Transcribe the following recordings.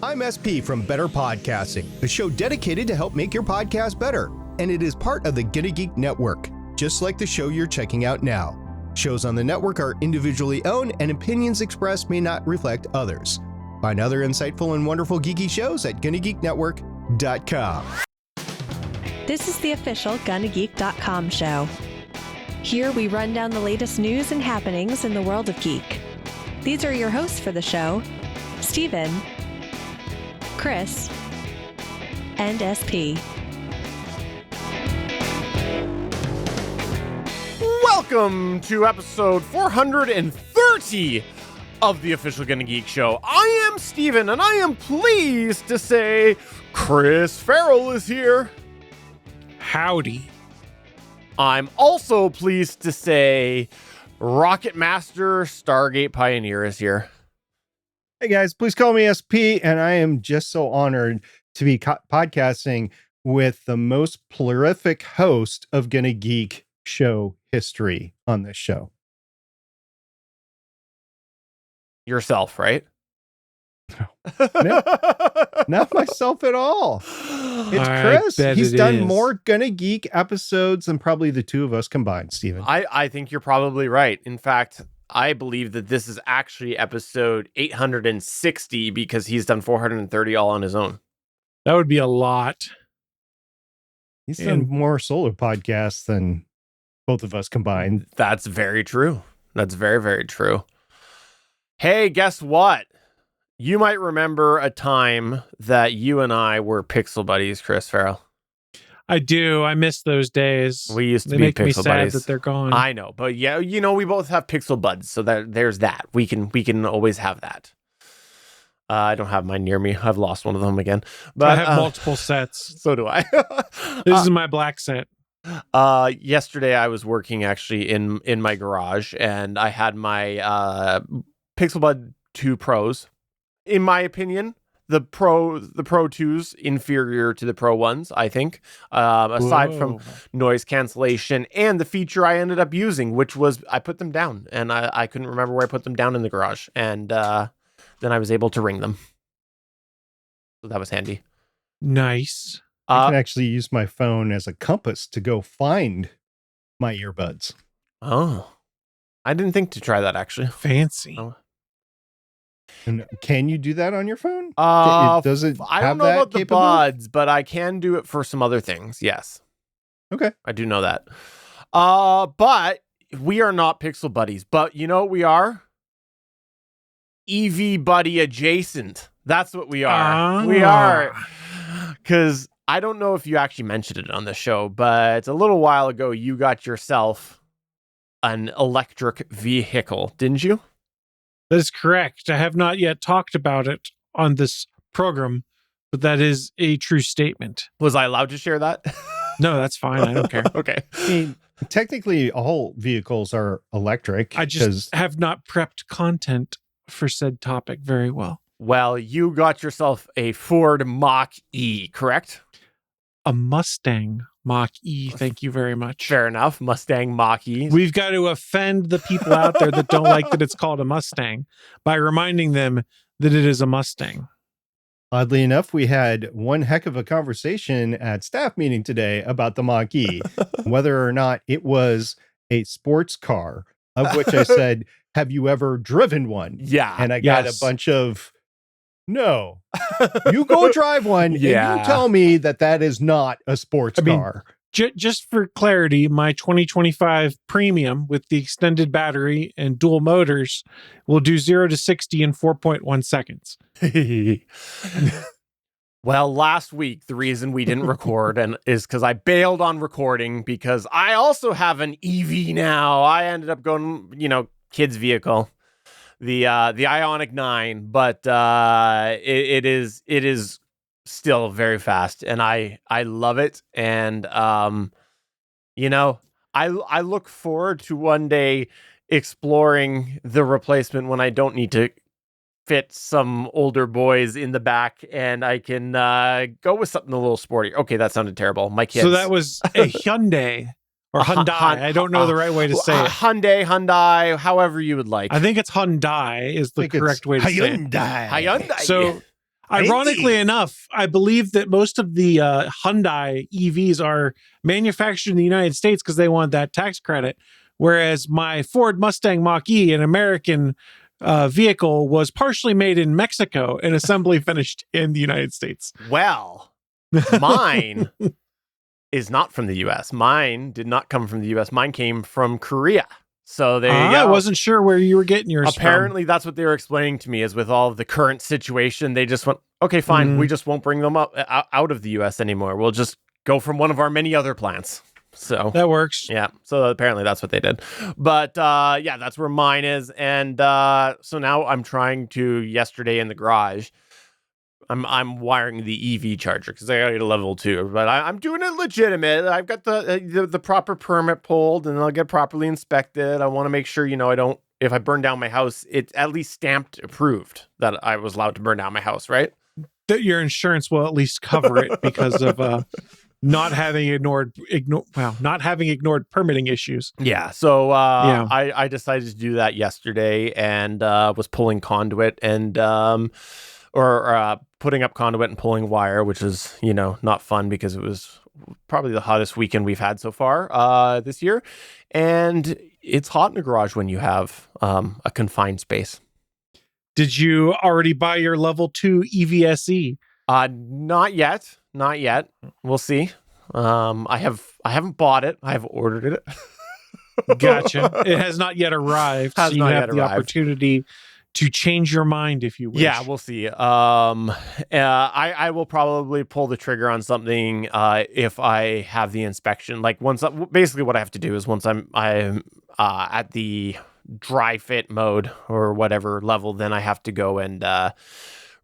I'm SP from Better Podcasting, a show dedicated to help make your podcast better. And it is part of the GonnaGeek Network, just like the show you're checking out now. Shows on the network are individually owned, and opinions expressed may not reflect others. Find other insightful and wonderful geeky shows at GonnaGeekNetwork.com. This is the official GonnaGeek.com show. Here we run down the latest news and happenings in the world of geek. These are your hosts for the show, Steven, Chris, and SP. Welcome to episode 430 of the official GonnaGeek Show. I am Steven, and I am pleased to say Chris Farrell is here. Howdy. I'm also pleased to say Rocket Master Stargate Pioneer is here. Hey guys, please call me SP, and I am just so honored to be podcasting with the most prolific host of GonnaGeek Show history on this show. Yourself, right? No, not myself at all. It's Chris. He's done more GonnaGeek episodes than probably the two of us combined, Steven. I think you're probably right. In fact, I believe that this is actually episode 860 because he's done 430 all on his own. That would be a lot. He's done more solo podcasts than both of us combined. That's very true. That's very, very true. Hey, guess what? You might remember a time that you and I were pixel buddies, Chris Farrell. I do. I miss those days. We used to they be make pixel me sad buddies. that they're gone. I know, but yeah, you know, we both have pixel buds, so there's that. We can always have that. I don't have mine near me. I've lost one of them again. But I have multiple sets. So do I. This is my black set. Yesterday I was working actually in my garage, and I had my Pixel Bud 2 Pros. In my opinion, the Pro 2's inferior to the Pro 1's, I think. Aside from noise cancellation and the feature I ended up using, which was I put them down, and I couldn't remember where I put them down in the garage, and then I was able to ring them. So that was handy. Nice. I can actually use my phone as a compass to go find my earbuds. Oh, I didn't think to try that actually. Fancy. Oh. And can you do that on your phone? Does it? I don't know about the buds, but I can do it for some other things. Yes. Okay. I do know that. But we are not pixel buddies. But you know what we are? EV buddy adjacent. That's what we are. We are. Because I don't know if you actually mentioned it on the show, but a little while ago, you got yourself an electric vehicle, didn't you? That is correct. I have not yet talked about it on this program, but that is a true statement. Was I allowed to share that? No, that's fine. I don't care. Okay. I mean, technically, all vehicles are electric. I just have not prepped content for said topic very well. Well, you got yourself a Ford Mach-E, correct? A Mustang Mach-E. Thank you very much. Fair enough. Mustang Mach-E. We've got to offend the people out there that don't like that it's called a Mustang by reminding them that it is a Mustang. Oddly enough, we had one heck of a conversation at staff meeting today about the Mach-E, whether or not it was a sports car, of which I said, have you ever driven one? Yeah. And I got a bunch of, no, you go drive one and you tell me that is not a sports car. Just for clarity, my 2025 Premium with the extended battery and dual motors will do 0 to 60 in 4.1 seconds. Well, last week, the reason we didn't record is because I bailed on recording because I also have an EV now. I ended up going, kids' vehicle. The Ioniq 9, but it is still very fast, and I love it. And I look forward to one day exploring the replacement when I don't need to fit some older boys in the back, and I can go with something a little sporty. Okay, that sounded terrible. My kids. So that was a Hyundai. Or Hyundai. I don't know the right way to say it. Hyundai, however you would like. I think it's Hyundai is the correct way to say it. Hyundai. So Ironically enough, I believe that most of the Hyundai EVs are manufactured in the United States because they want that tax credit. Whereas my Ford Mustang Mach-E, an American vehicle, was partially made in Mexico and assembly finished in the United States. Well, mine is not from the U.S. Mine did not come from the U.S. Mine came from Korea. So there you go. I wasn't sure where you were getting yours Apparently, that's what they were explaining to me, is with all of the current situation, they just went, okay, fine, we just won't bring them out of the U.S. anymore. We'll just go from one of our many other plants. So that works. Yeah. So apparently that's what they did. But yeah, that's where mine is. And so now I'm trying to, yesterday in the garage, I'm wiring the EV charger because I got to get a level 2, but I'm doing it legitimate. I've got the proper permit pulled, and I'll get properly inspected. I want to make sure, if I burn down my house, it's at least stamped approved that I was allowed to burn down my house, right? That your insurance will at least cover it because of not having ignored permitting issues. Yeah. So I decided to do that yesterday, and was pulling conduit and putting up conduit and pulling wire, which is, not fun because it was probably the hottest weekend we've had so far this year. And it's hot in the garage when you have a confined space. Did you already buy your level 2 EVSE? Not yet. Not yet. We'll see. I haven't bought it. I have ordered it. Gotcha. It has not yet arrived. So you have the opportunity to change your mind if you wish. Yeah, we'll see. I will probably pull the trigger on something if I have the inspection. Like basically what I have to do is once I'm at the dry fit mode or whatever level, then I have to go and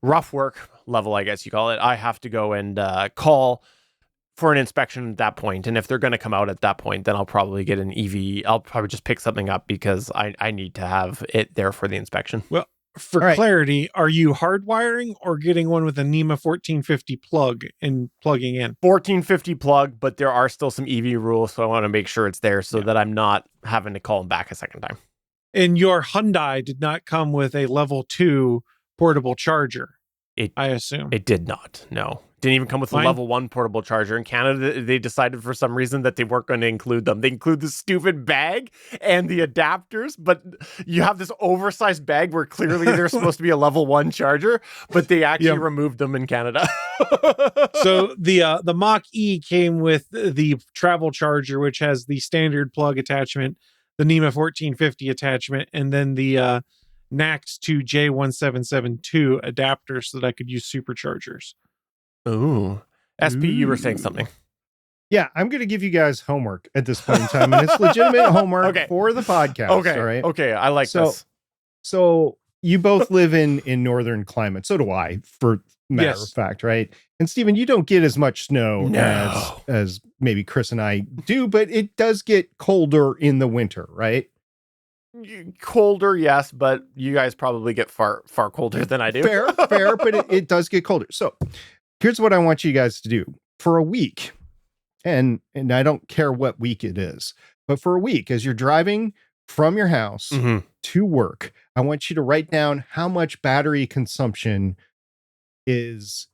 rough work level, I guess you call it. I have to go and call for an inspection at that point. And if they're going to come out at that point, then I'll probably get an EV. I'll probably just pick something up because I need to have it there for the inspection. Well, for clarity, are you hardwiring or getting one with a NEMA 1450 plug and plugging in? 1450 plug, but there are still some EV rules, so I want to make sure it's there so that I'm not having to call them back a second time. And your Hyundai did not come with a level 2 portable charger, I assume. It did not, no. Didn't even come with a level 1 portable charger. In Canada, they decided for some reason that they weren't going to include them. They include the stupid bag and the adapters, but you have this oversized bag where clearly there's supposed to be a level 1 charger, but they actually removed them in Canada. So the Mach-E came with the travel charger, which has the standard plug attachment, the NEMA 1450 attachment, and then the NAX to J1772 adapter so that I could use superchargers. Ooh. SP, you were saying something. Yeah, I'm going to give you guys homework at this point in time, and it's legitimate homework for the podcast. Okay, all right? Okay, I like this. So you both live in northern climate. So do I, for matter of fact, right? And Stephen, you don't get as much snow as maybe Chris and I do, but it does get colder in the winter, right? Colder, yes, but you guys probably get far colder than I do. Fair, but it does get colder. So here's what I want you guys to do for a week. And I don't care what week it is, but for a week, as you're driving from your house to work, I want you to write down how much battery consumption is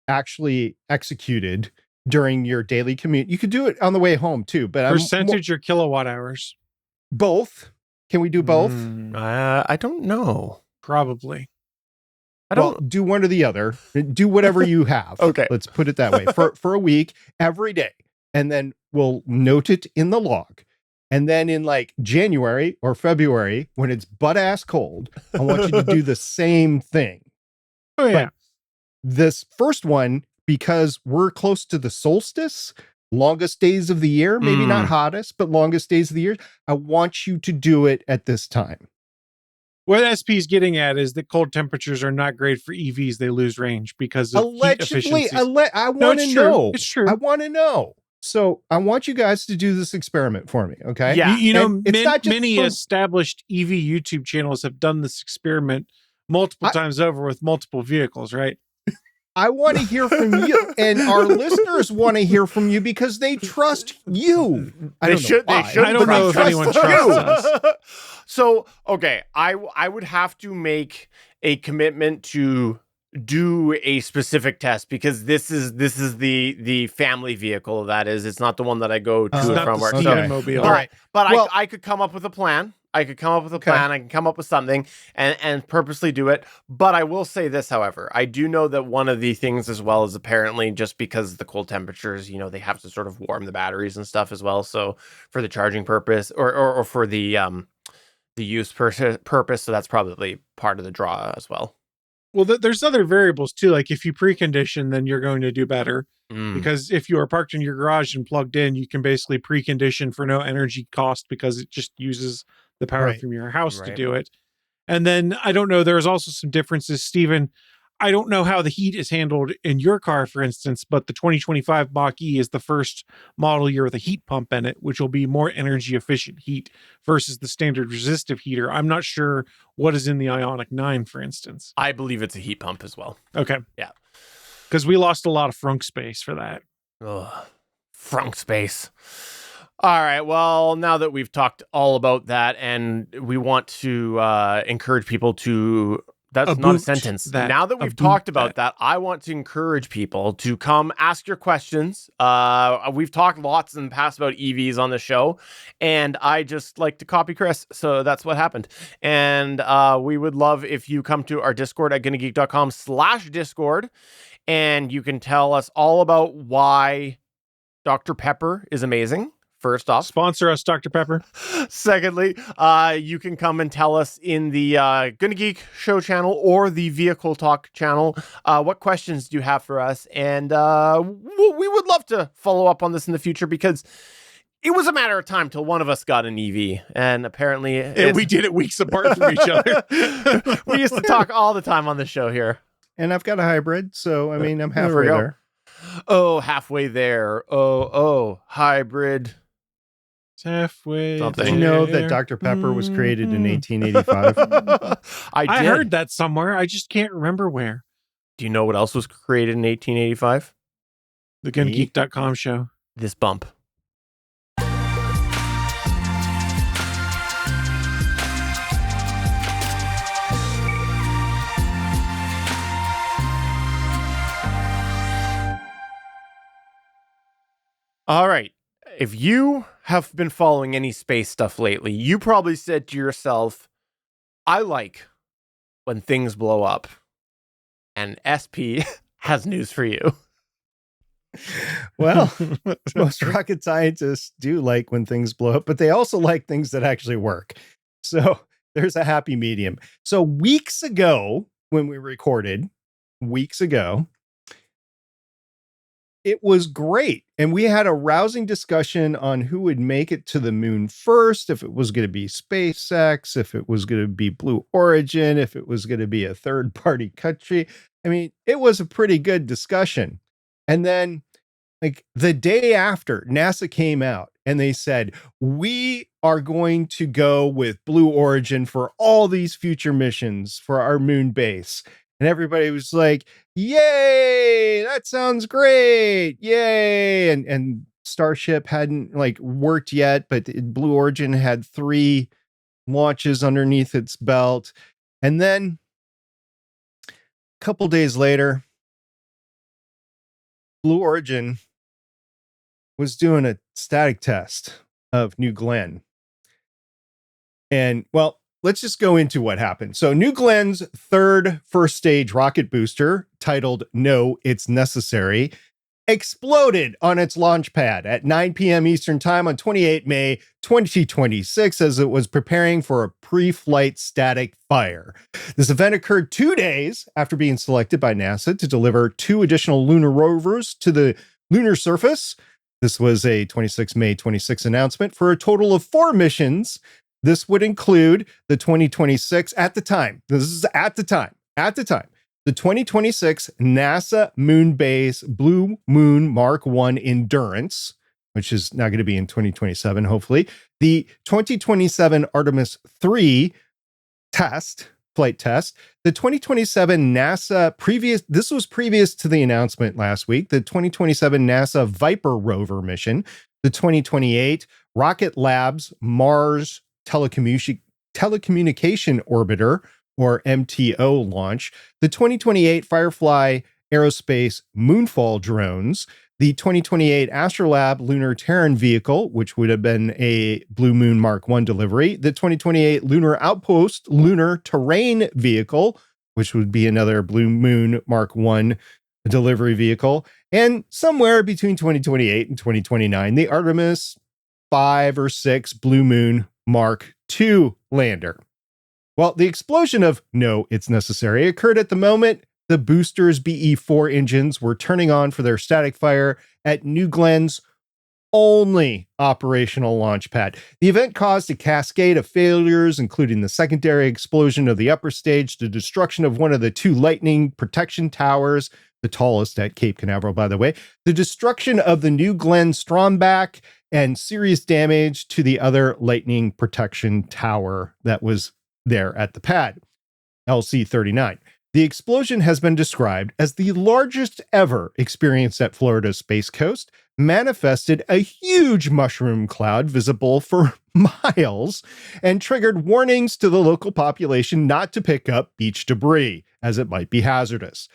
actually executed during your daily commute. You could do it on the way home too, but percentage or kilowatt hours? Both. Can we do both? I don't know. Probably. Do one or the other. Do whatever you have. Okay. Let's put it that way. For a week, every day. And then we'll note it in the log. And then in like January or February, when it's butt ass cold, I want you to do the same thing. Oh, yeah. But this first one, because we're close to the solstice, longest days of the year, maybe not hottest, but longest days of the year, I want you to do it at this time. What SP is getting at is that cold temperatures are not great for EVs. They lose range because of heat efficiencies. I want to know. It's true. I want to know. So I want you guys to do this experiment for me, okay? Yeah. You know, many established EV YouTube channels have done this experiment multiple times over with multiple vehicles, right? I want to hear from you, and our listeners want to hear from you because they trust you. I don't know if anyone trusts us. So, okay, I would have to make a commitment to do a specific test because this is the family vehicle that is. It's not the one that I go to and from work. Steven Mobile. But Well- I could come up with a plan. I can come up with something and purposely do it. But I will say this, however, I do know that one of the things as well is apparently just because of the cold temperatures, they have to sort of warm the batteries and stuff as well. So for the charging purpose or for the use purpose. So that's probably part of the draw as well. Well, there's other variables too. Like if you precondition, then you're going to do better. Because if you are parked in your garage and plugged in, you can basically precondition for no energy cost because it just uses the power from your house to do it. And then I don't know, there's also some differences, Stephen. I don't know how the heat is handled in your car, for instance, but the 2025 Mach-E is the first model year with a heat pump in it, which will be more energy efficient heat versus the standard resistive heater. I'm not sure what is in the Ioniq 9, for instance. I believe it's a heat pump as well. Okay. Yeah. Because we lost a lot of frunk space for that. Ugh, frunk space. All right. Well, now that we've talked all about that and we want to encourage people to... That's not a sentence. Now that we've talked about that, I want to encourage people to come ask your questions. We've talked lots in the past about EVs on the show, and I just like to copy Chris. So that's what happened. And we would love if you come to our Discord at GonnaGeek.com/Discord, and you can tell us all about why Dr. Pepper is amazing. First off, sponsor us, Dr. Pepper. Secondly, you can come and tell us in the GonnaGeek Show channel or the Vehicle Talk channel what questions do you have for us, and we would love to follow up on this in the future because it was a matter of time till one of us got an EV, and apparently, we did it weeks apart from each other. We used to talk all the time on the show here, and I've got a hybrid, so I mean I'm halfway there. Oh, halfway there. Oh, hybrid. Halfway. Did you know that Dr. Pepper was created in 1885? I heard that somewhere. I just can't remember where. Do you know what else was created in 1885? The GonnaGeek.com show. This bump. All right. If you have been following any space stuff lately, you probably said to yourself, I like when things blow up. And SP has news for you. Well, most rocket scientists do like when things blow up, but they also like things that actually work. So there's a happy medium. So weeks ago, when we recorded, it was great. And we had a rousing discussion on who would make it to the moon first, if it was going to be SpaceX, if it was going to be Blue Origin, if it was going to be a third-party country. I mean, it was a pretty good discussion. And then, like, the day after, NASA came out and they said, we are going to go with Blue Origin for all these future missions for our moon base. And everybody was like, yay, that sounds great. Yay. And Starship hadn't worked yet, but Blue Origin had 3 launches underneath its belt. And then a couple days later, Blue Origin was doing a static test of New Glenn. And well, let's just go into what happened. So New Glenn's third first stage rocket booster, titled No, It's Necessary, exploded on its launch pad at 9 p.m. Eastern Time on 28 May 2026 as it was preparing for a pre-flight static fire. This event occurred 2 days after being selected by NASA to deliver 2 additional lunar rovers to the lunar surface. This was a 26 May 26 announcement for a total of 4 missions. This would include the 2026, the 2026 NASA Moon Base Blue Moon Mark 1 Endurance, which is now going to be in 2027, hopefully. The 2027 Artemis III flight test. The 2027 NASA this was previous to the announcement last week, the 2027 NASA Viper rover mission, the 2028 Rocket Labs Mars telecommunication orbiter, or MTO launch, the 2028 Firefly Aerospace Moonfall drones, the 2028 Astrolab Lunar Terran vehicle, which would have been a Blue Moon Mark 1 delivery, the 2028 Lunar Outpost Lunar Terrain vehicle, which would be another Blue Moon Mark 1 delivery vehicle, and somewhere between 2028 and 2029, the Artemis 5 or 6 Blue Moon Mark 2 lander. Well, the explosion of "no, it's necessary" occurred at the moment the boosters BE-4 engines were turning on for their static fire at New Glenn's only operational launch pad. The event caused a cascade of failures, including the secondary explosion of the upper stage, the destruction of one of the 2 lightning protection towers, the tallest at Cape Canaveral, by the way, the destruction of the New Glenn Stromback, and serious damage to the other lightning protection tower that was there at the pad, LC-39. The explosion has been described as the largest ever experienced at Florida's Space Coast, manifested a huge mushroom cloud visible for miles, and triggered warnings to the local population not to pick up beach debris, as it might be hazardous.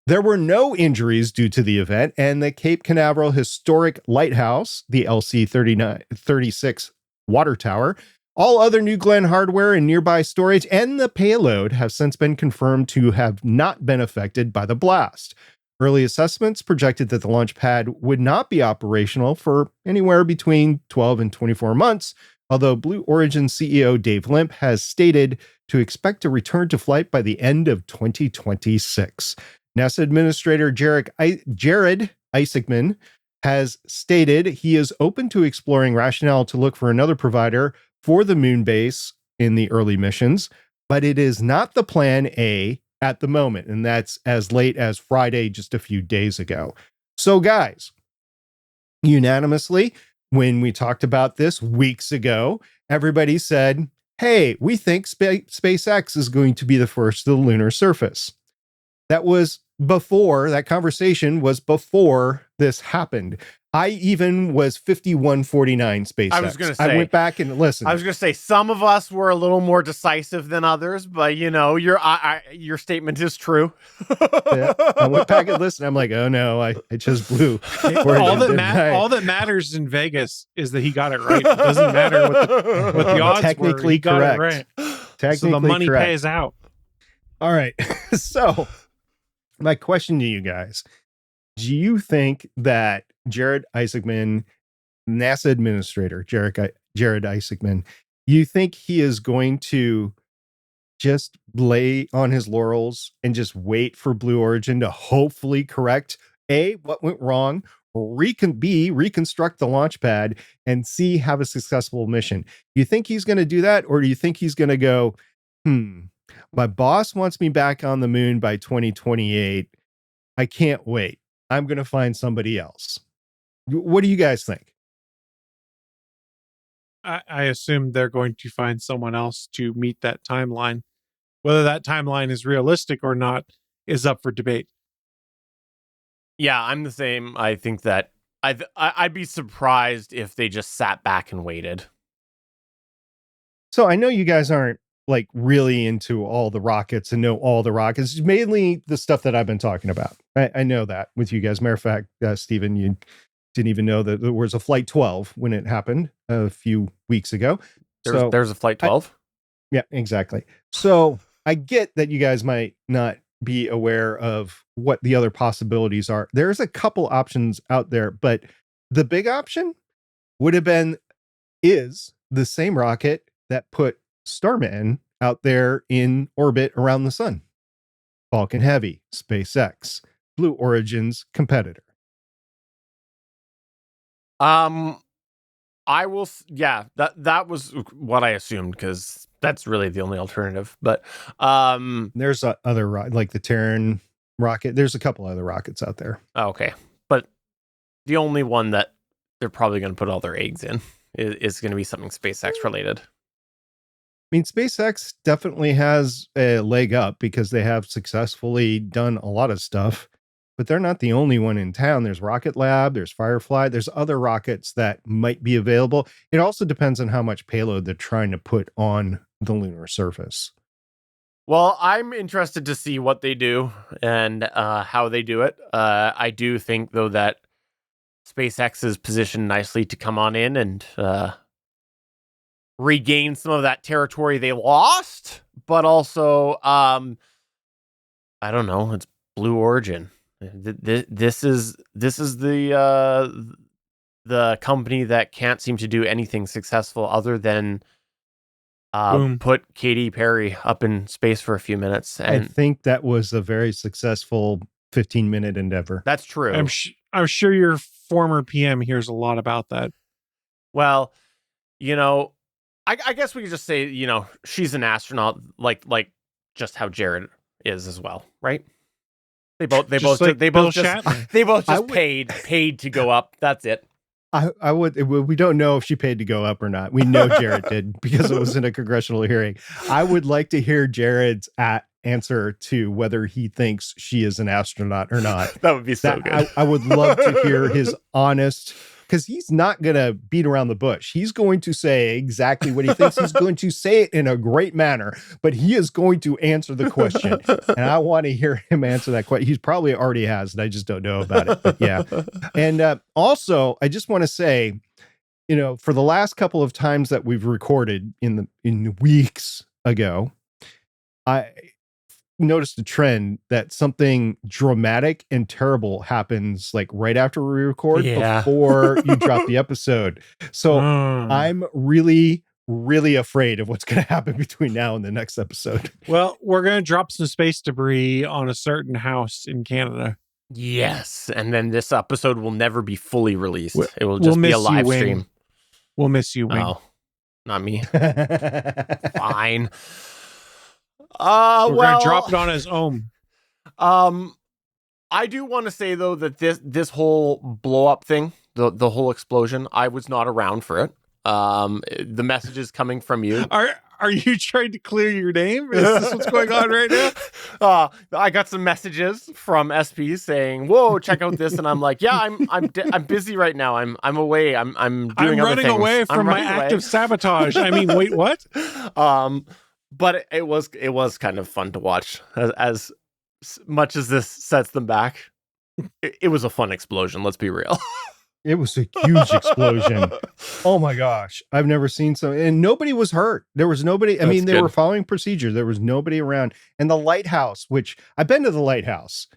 There were no injuries due to the event, and the Cape Canaveral Historic Lighthouse, the LC-36 water tower, all other New Glenn hardware and nearby storage, and the payload have since been confirmed to have not been affected by the blast. Early assessments projected that the launch pad would not be operational for anywhere between 12 and 24 months, although Blue Origin CEO Dave Limp has stated to expect to return to flight by the end of 2026. NASA Administrator Jared Isaacman has stated he is open to exploring rationale to look for another provider for the moon base in the early missions, but it is not the plan A at the moment, and that's as late as Friday, just a few days ago. So guys, unanimously, when we talked about this weeks ago, everybody said, hey, we think SpaceX is going to be the first to the lunar surface. That conversation was before this happened. I even was 5149 SpaceX. I was going to say, I went back and listened. I was going to say some of us were a little more decisive than others, but your statement is true. Yeah, I went back and listened. I'm like, oh no, I just blew. All that matters in Vegas is that he got it right. It doesn't matter what the odds technically were. He got correct. it right. Technically so the money correct. pays out. All right. So my question to you guys, do you think that Jared Isaacman, NASA administrator, Jared Isaacman, you think he is going to just lay on his laurels and just wait for Blue Origin to hopefully correct A, what went wrong, B, reconstruct the launch pad, and C, have a successful mission? You think he's going to do that? Or do you think he's going to go, my boss wants me back on the moon by 2028. I can't wait. I'm going to find somebody else. What do you guys think? I assume they're going to find someone else to meet that timeline. Whether that timeline is realistic or not is up for debate. Yeah, I'm the same. I think that I'd be surprised if they just sat back and waited. So I know you guys aren't like really into all the rockets and know all the rockets. It's mainly the stuff that I've been talking about. I know that with you guys. Matter of fact, Stephen, you didn't even know that there was a Flight 12 when it happened a few weeks ago. There's a Flight 12? Yeah, exactly. So I get that you guys might not be aware of what the other possibilities are. There's a couple options out there, but the big option is the same rocket that put Starman out there in orbit around the sun. Falcon Heavy, SpaceX, Blue Origin's competitor. I will. Yeah, that was what I assumed, because that's really the only alternative. But there's other like the Terran rocket. There's a couple other rockets out there. Okay, but the only one that they're probably going to put all their eggs in is going to be something SpaceX related. I mean, SpaceX definitely has a leg up because they have successfully done a lot of stuff, but they're not the only one in town. There's Rocket Lab, there's Firefly, there's other rockets that might be available. It also depends on how much payload they're trying to put on the lunar surface. Well, I'm interested to see what they do and how they do it. I do think, though, that SpaceX is positioned nicely to come on in and regain some of that territory they lost, but also, I don't know, it's Blue Origin. This is the company that can't seem to do anything successful other than put Katy Perry up in space for a few minutes. And I think that was a very successful 15-minute endeavor. That's true. I'm sure your former PM hears a lot about that. Well, I guess we could just say, she's an astronaut, like just how Jared is as well, right? They both just paid to go up. That's it. I would. We don't know if she paid to go up or not. We know Jared did because it was in a congressional hearing. I would like to hear Jared's answer to whether he thinks she is an astronaut or not. That would be so good. I would love to hear his honest, because he's not going to beat around the bush. He's going to say exactly what he thinks. He's going to say it in a great manner, but he is going to answer the question. And I want to hear him answer that question. He probably already has, and I just don't know about it. But yeah. And also, I just want to say, for the last couple of times that we've recorded in the weeks ago, I noticed a trend that something dramatic and terrible happens like right after we record before you drop the episode. So I'm really, really afraid of what's going to happen between now and the next episode. Well, we're going to drop some space debris on a certain house in Canada. Yes. And then this episode will never be fully released. It will just be a live stream. We'll miss you, Wing. Oh, not me. Fine. We're gonna drop it on his own. I do want to say though that this whole blow up thing, the whole explosion, I was not around for it. The messages coming from you. Are you trying to clear your name? Is this what's going on right now? I got some messages from SP saying, "Whoa, check out this," and I'm like, "Yeah, I'm busy right now. I'm away. I'm doing other things. Running away from my active sabotage." I mean, wait, what? But it was kind of fun to watch as much as this sets them back. It was a fun explosion. Let's be real. It was a huge explosion. Oh my gosh. I've never seen so, and nobody was hurt. There was nobody. I mean, they were following procedure. There was nobody around. And the lighthouse, which I've been to the lighthouse,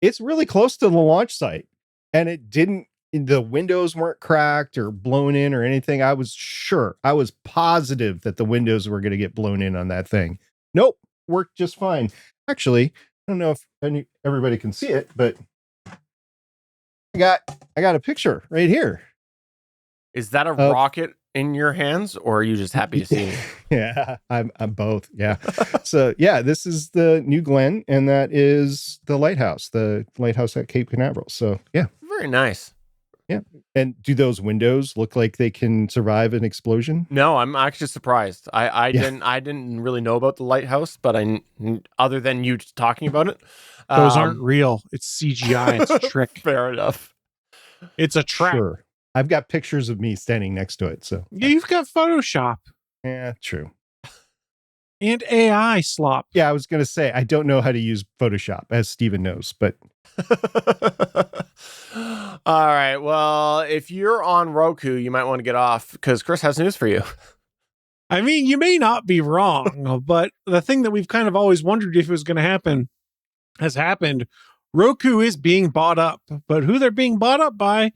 it's really close to the launch site, and the windows weren't cracked or blown in or anything. I was positive that the windows were going to get blown in on that thing. Nope. Worked just fine. Actually, I don't know if everybody can see it, but I got a picture right here. Is that a rocket in your hands, or are you just happy to see me? Yeah, I'm both. Yeah. So yeah, this is the New Glen, and that is the lighthouse at Cape Canaveral. So yeah. Very nice. Yeah. And do those windows look like they can survive an explosion? No, I'm actually surprised. I didn't really know about the lighthouse, but other than you talking about it. Those aren't real. It's CGI. It's a trick. Fair enough. It's a trap. Sure. I've got pictures of me standing next to it. So yeah, you've got Photoshop. Yeah, true. And AI slop. Yeah, I was going to say, I don't know how to use Photoshop, as Steven knows, but. All right. Well, if you're on Roku, you might want to get off because Chris has news for you. I mean, you may not be wrong, but the thing that we've kind of always wondered if it was going to happen has happened. Roku is being bought up, but who they're being bought up by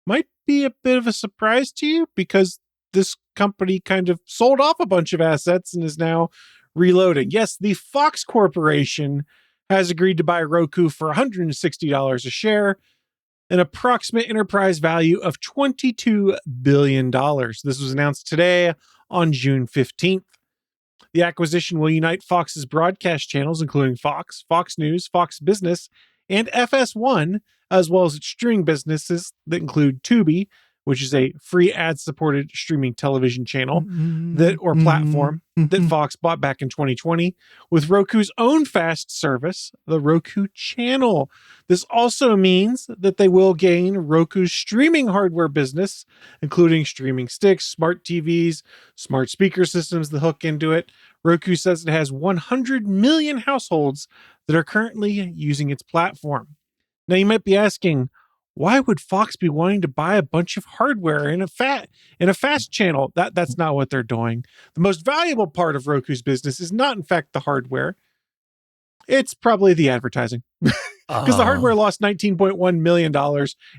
might be a bit of a surprise to you because this company kind of sold off a bunch of assets and is now reloading. Yes, the Fox Corporation has agreed to buy Roku for $160 a share, an approximate enterprise value of $22 billion. This was announced today on June 15th. The acquisition will unite Fox's broadcast channels, including Fox, Fox News, Fox Business, and FS1, as well as its streaming businesses that include Tubi, which is a free ad-supported streaming television channel platform that Fox bought back in 2020, with Roku's own fast service, the Roku Channel. This also means that they will gain Roku's streaming hardware business, including streaming sticks, smart TVs, smart speaker systems that hook into it, Roku says it has 100 million households that are currently using its platform. Now, you might be asking, why would Fox be wanting to buy a bunch of hardware in a fast channel? That's not what they're doing. The most valuable part of Roku's business is not, in fact, the hardware. It's probably the advertising. Because the hardware lost $19.1 million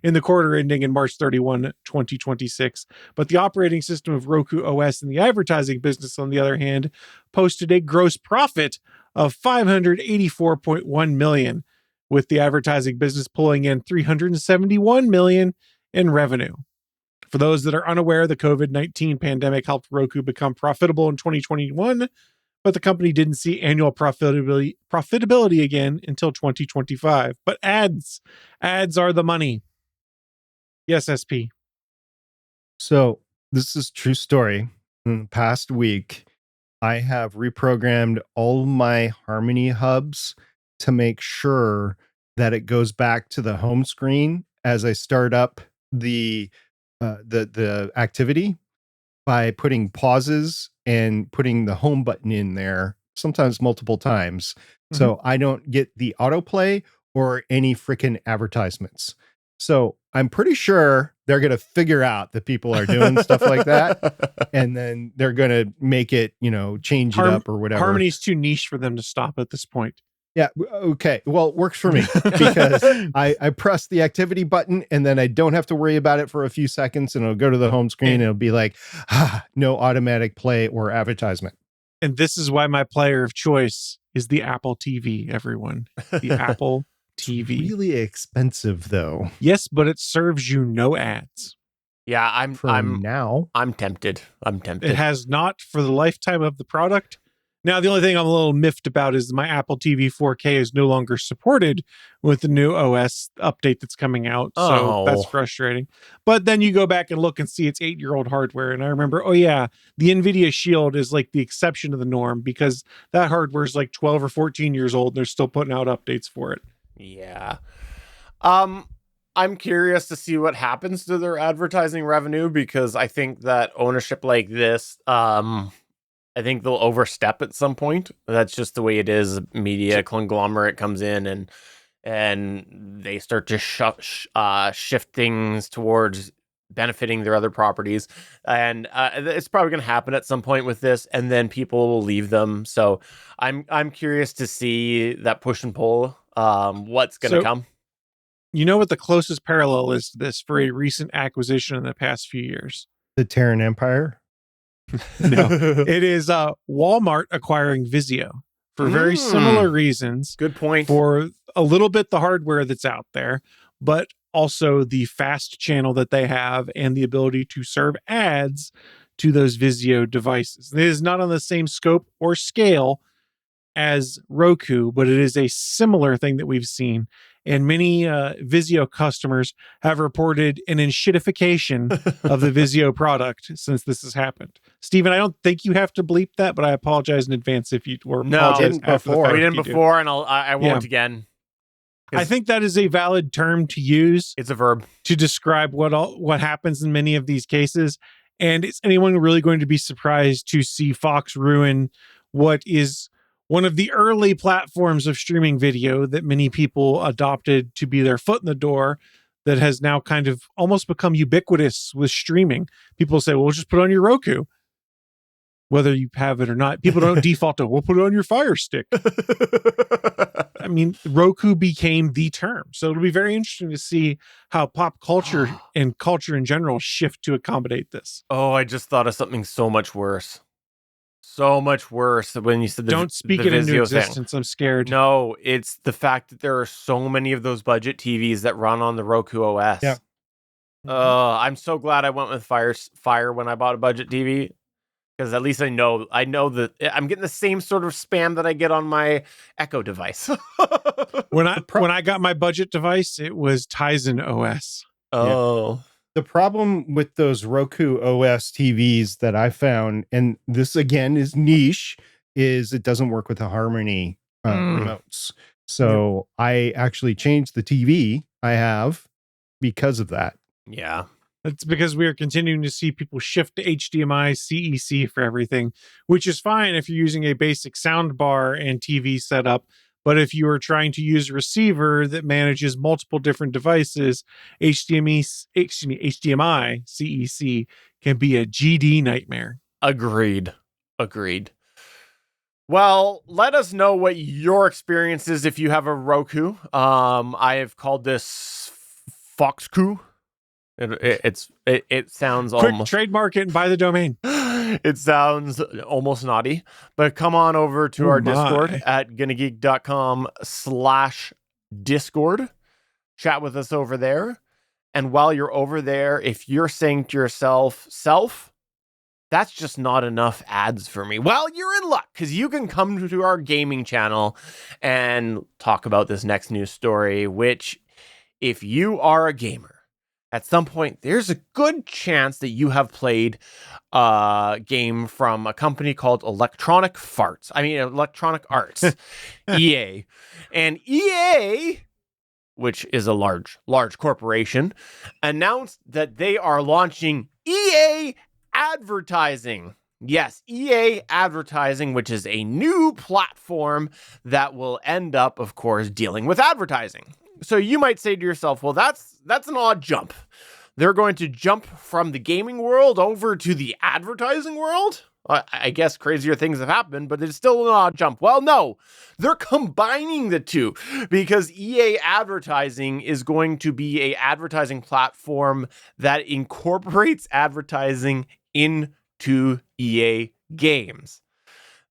in the quarter ending in March 31, 2026. But the operating system of Roku OS and the advertising business, on the other hand, posted a gross profit of $584.1 million, with the advertising business pulling in $371 million in revenue. For those that are unaware, the COVID-19 pandemic helped Roku become profitable in 2021, but the company didn't see annual profitability again until 2025. But ads are the money. Yes, SP. So this is true story. In the past week, I have reprogrammed all my Harmony hubs to make sure that it goes back to the home screen as I start up the activity by putting pauses and putting the home button in there, sometimes multiple times. Mm-hmm. So I don't get the autoplay or any freaking advertisements. So I'm pretty sure they're going to figure out that people are doing stuff like that. And then they're going to make it, change it up or whatever. Harmony's too niche for them to stop at this point. Yeah. Okay. Well, it works for me because I press the activity button and then I don't have to worry about it for a few seconds, and it'll go to the home screen and it'll be like, no automatic play or advertisement. And this is why my player of choice is the Apple TV, everyone. The Apple TV. It's really expensive though. Yes, but it serves you no ads. Yeah, I'm tempted. It has not for the lifetime of the product. Now, the only thing I'm a little miffed about is my Apple TV 4K is no longer supported with the new OS update that's coming out. So that's frustrating. But then you go back and look and see it's 8-year-old hardware. And I remember, the NVIDIA Shield is like the exception to the norm because that hardware is like 12 or 14 years old and they're still putting out updates for it. Yeah. I'm curious to see what happens to their advertising revenue because I think that ownership like this, I think they'll overstep at some point. That's just the way it is. Media conglomerate comes in and they start to shift things towards benefiting their other properties. And it's probably going to happen at some point with this, and then people will leave them. So I'm curious to see that push and pull. What's going to come? You know what the closest parallel is to this for a recent acquisition in the past few years? The Terran Empire? No, it is Walmart acquiring Vizio for very similar reasons. Good point. For a little bit the hardware that's out there, but also the fast channel that they have and the ability to serve ads to those Vizio devices. It is not on the same scope or scale as Roku, but it is a similar thing that we've seen. And many Vizio customers have reported an enshittification of the Vizio product since this has happened. Steven, I don't think you have to bleep that, but I apologize in advance if you were apologize before. We didn't before, and I won't again. I think that is a valid term to use. It's a verb to describe what happens in many of these cases. And is anyone really going to be surprised to see Fox ruin what is one of the early platforms of streaming video that many people adopted to be their foot in the door, that has now kind of almost become ubiquitous with streaming? People say, well, just put it on your Roku, whether you have it or not. People don't default to, we'll put it on your Fire Stick. I mean, Roku became the term. So it'll be very interesting to see how pop culture and culture in general shift to accommodate this. Oh, I just thought of something so much worse. So much worse when you said don't speak it into existence. I'm scared. No, it's the fact that there are so many of those budget TVs that run on the Roku OS. Yeah. I'm so glad I went with Fire when I bought a budget TV, because at least I know that I'm getting the same sort of spam that I get on my Echo device. When I got my budget device, it was Tizen OS. Oh. Yeah. The problem with those Roku OS TVs that I found, and this again is niche, is it doesn't work with the Harmony remotes. So I actually changed the TV I have because of that. Yeah. It's because we are continuing to see people shift to HDMI CEC for everything, which is fine if you're using a basic sound bar and TV setup. But if you are trying to use a receiver that manages multiple different devices, HDMI CEC can be a GD nightmare. Agreed. Well, let us know what your experience is if you have a Roku. I have called this Foxku. It sounds Quick, almost trademark it and buy the domain. it sounds almost naughty, but come on over to our Discord at GonnaGeek.com/Discord. Chat with us over there. And while you're over there, if you're saying to yourself, that's just not enough ads for me, well, you're in luck, because you can come to our gaming channel and talk about this next news story, which, if you are a gamer, at some point, there's a good chance that you have played a game from a company called Electronic Arts, EA. And EA, which is a large corporation, announced that they are launching EA Advertising. Yes, EA Advertising, which is a new platform that will end up, of course, dealing with advertising. So you might say to yourself, well, that's an odd jump. They're going to jump from the gaming world over to the advertising world? I guess crazier things have happened, but it's still an odd jump. Well, no, they're combining the two, because EA Advertising is going to be an advertising platform that incorporates advertising into EA games.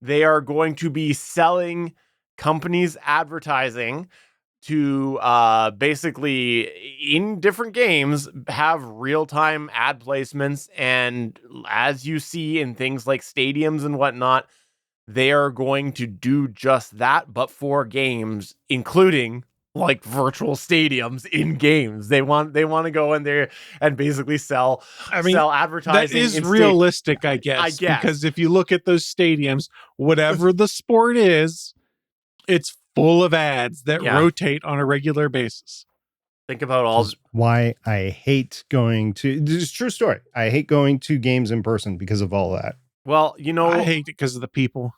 They are going to be selling companies advertising to basically, in different games, have real-time ad placements. And as you see in things like stadiums and whatnot, they are going to do just that, but for games, including like virtual stadiums in games. They want to go in there and basically sell advertising. That is realistic, I guess. Because if you look at those stadiums, whatever the sport is, it's full of ads that rotate on a regular basis. Think about all why I hate going to. This is a true story. I hate going to games in person because of all that. Well, I hate it because of the people.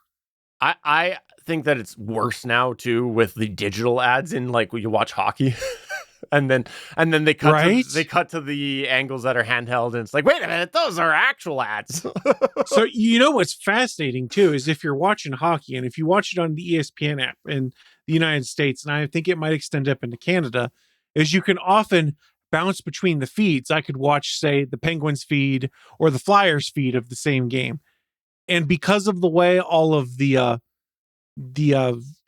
I think that it's worse now too with the digital ads in, like, when you watch hockey. And then they cut to the angles that are handheld, and it's like, wait a minute, those are actual ads. So what's fascinating too is if you're watching hockey, and if you watch it on the ESPN app in the United States, and I think it might extend up into Canada, is you can often bounce between the feeds. I could watch, say, the Penguins feed or the Flyers feed of the same game, and because of the way all of the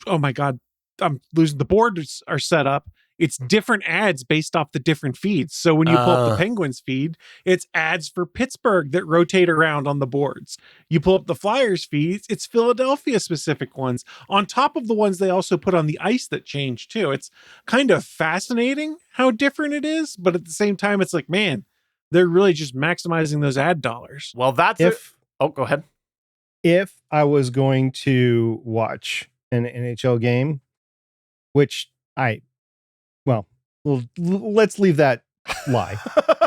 oh my god, I'm losing, the boards are set up, it's different ads based off the different feeds. So when you pull up the Penguins feed, it's ads for Pittsburgh that rotate around on the boards. You pull up the Flyers feeds, it's Philadelphia specific ones, on top of the ones they also put on the ice that change too. It's kind of fascinating how different it is, but at the same time, it's like, man, they're really just maximizing those ad dollars. Well, go ahead. If I was going to watch an NHL game, which let's leave that lie.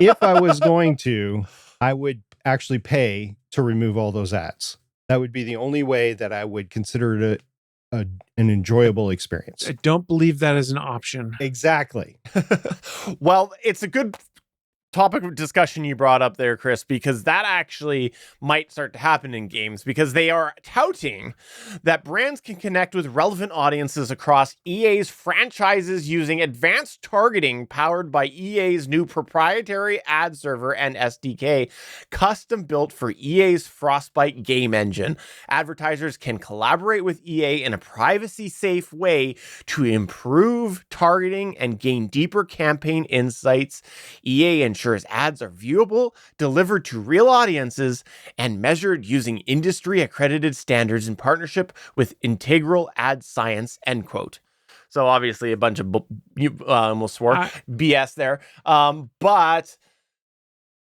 If I was going to, I would actually pay to remove all those ads. That would be the only way that I would consider it an enjoyable experience. I don't believe that is an option. Exactly. Well, it's a good topic of discussion you brought up there, Chris, because that actually might start to happen in games, because they are touting that brands can connect with relevant audiences across EA's franchises using advanced targeting powered by EA's new proprietary ad server and SDK, custom built for EA's Frostbite game engine. Advertisers can collaborate with EA in a privacy-safe way to improve targeting and gain deeper campaign insights. EA ensures ads are viewable, delivered to real audiences, and measured using industry-accredited standards in partnership with Integral Ad Science, end quote. So obviously a bunch of almost swore BS there. But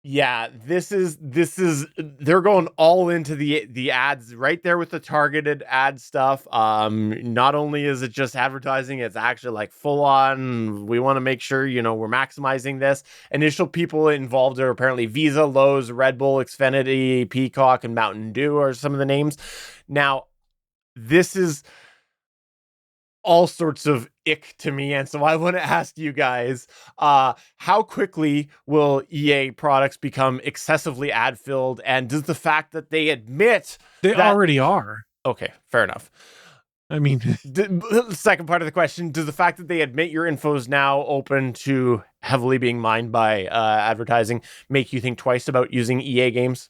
Yeah, this is they're going all into the ads right there with the targeted ad stuff. Not only is it just advertising, it's actually like full on, we want to make sure, we're maximizing this. Initial people involved are apparently Visa, Lowe's, Red Bull, Xfinity, Peacock, and Mountain Dew are some of the names. Now, this is all sorts of ick to me, and so I want to ask you guys, how quickly will EA products become excessively ad filled, and does the fact that they admit They already are. Okay, fair enough. I mean, The second part of the question, does the fact that they admit your info is now open to heavily being mined by advertising make you think twice about using EA games?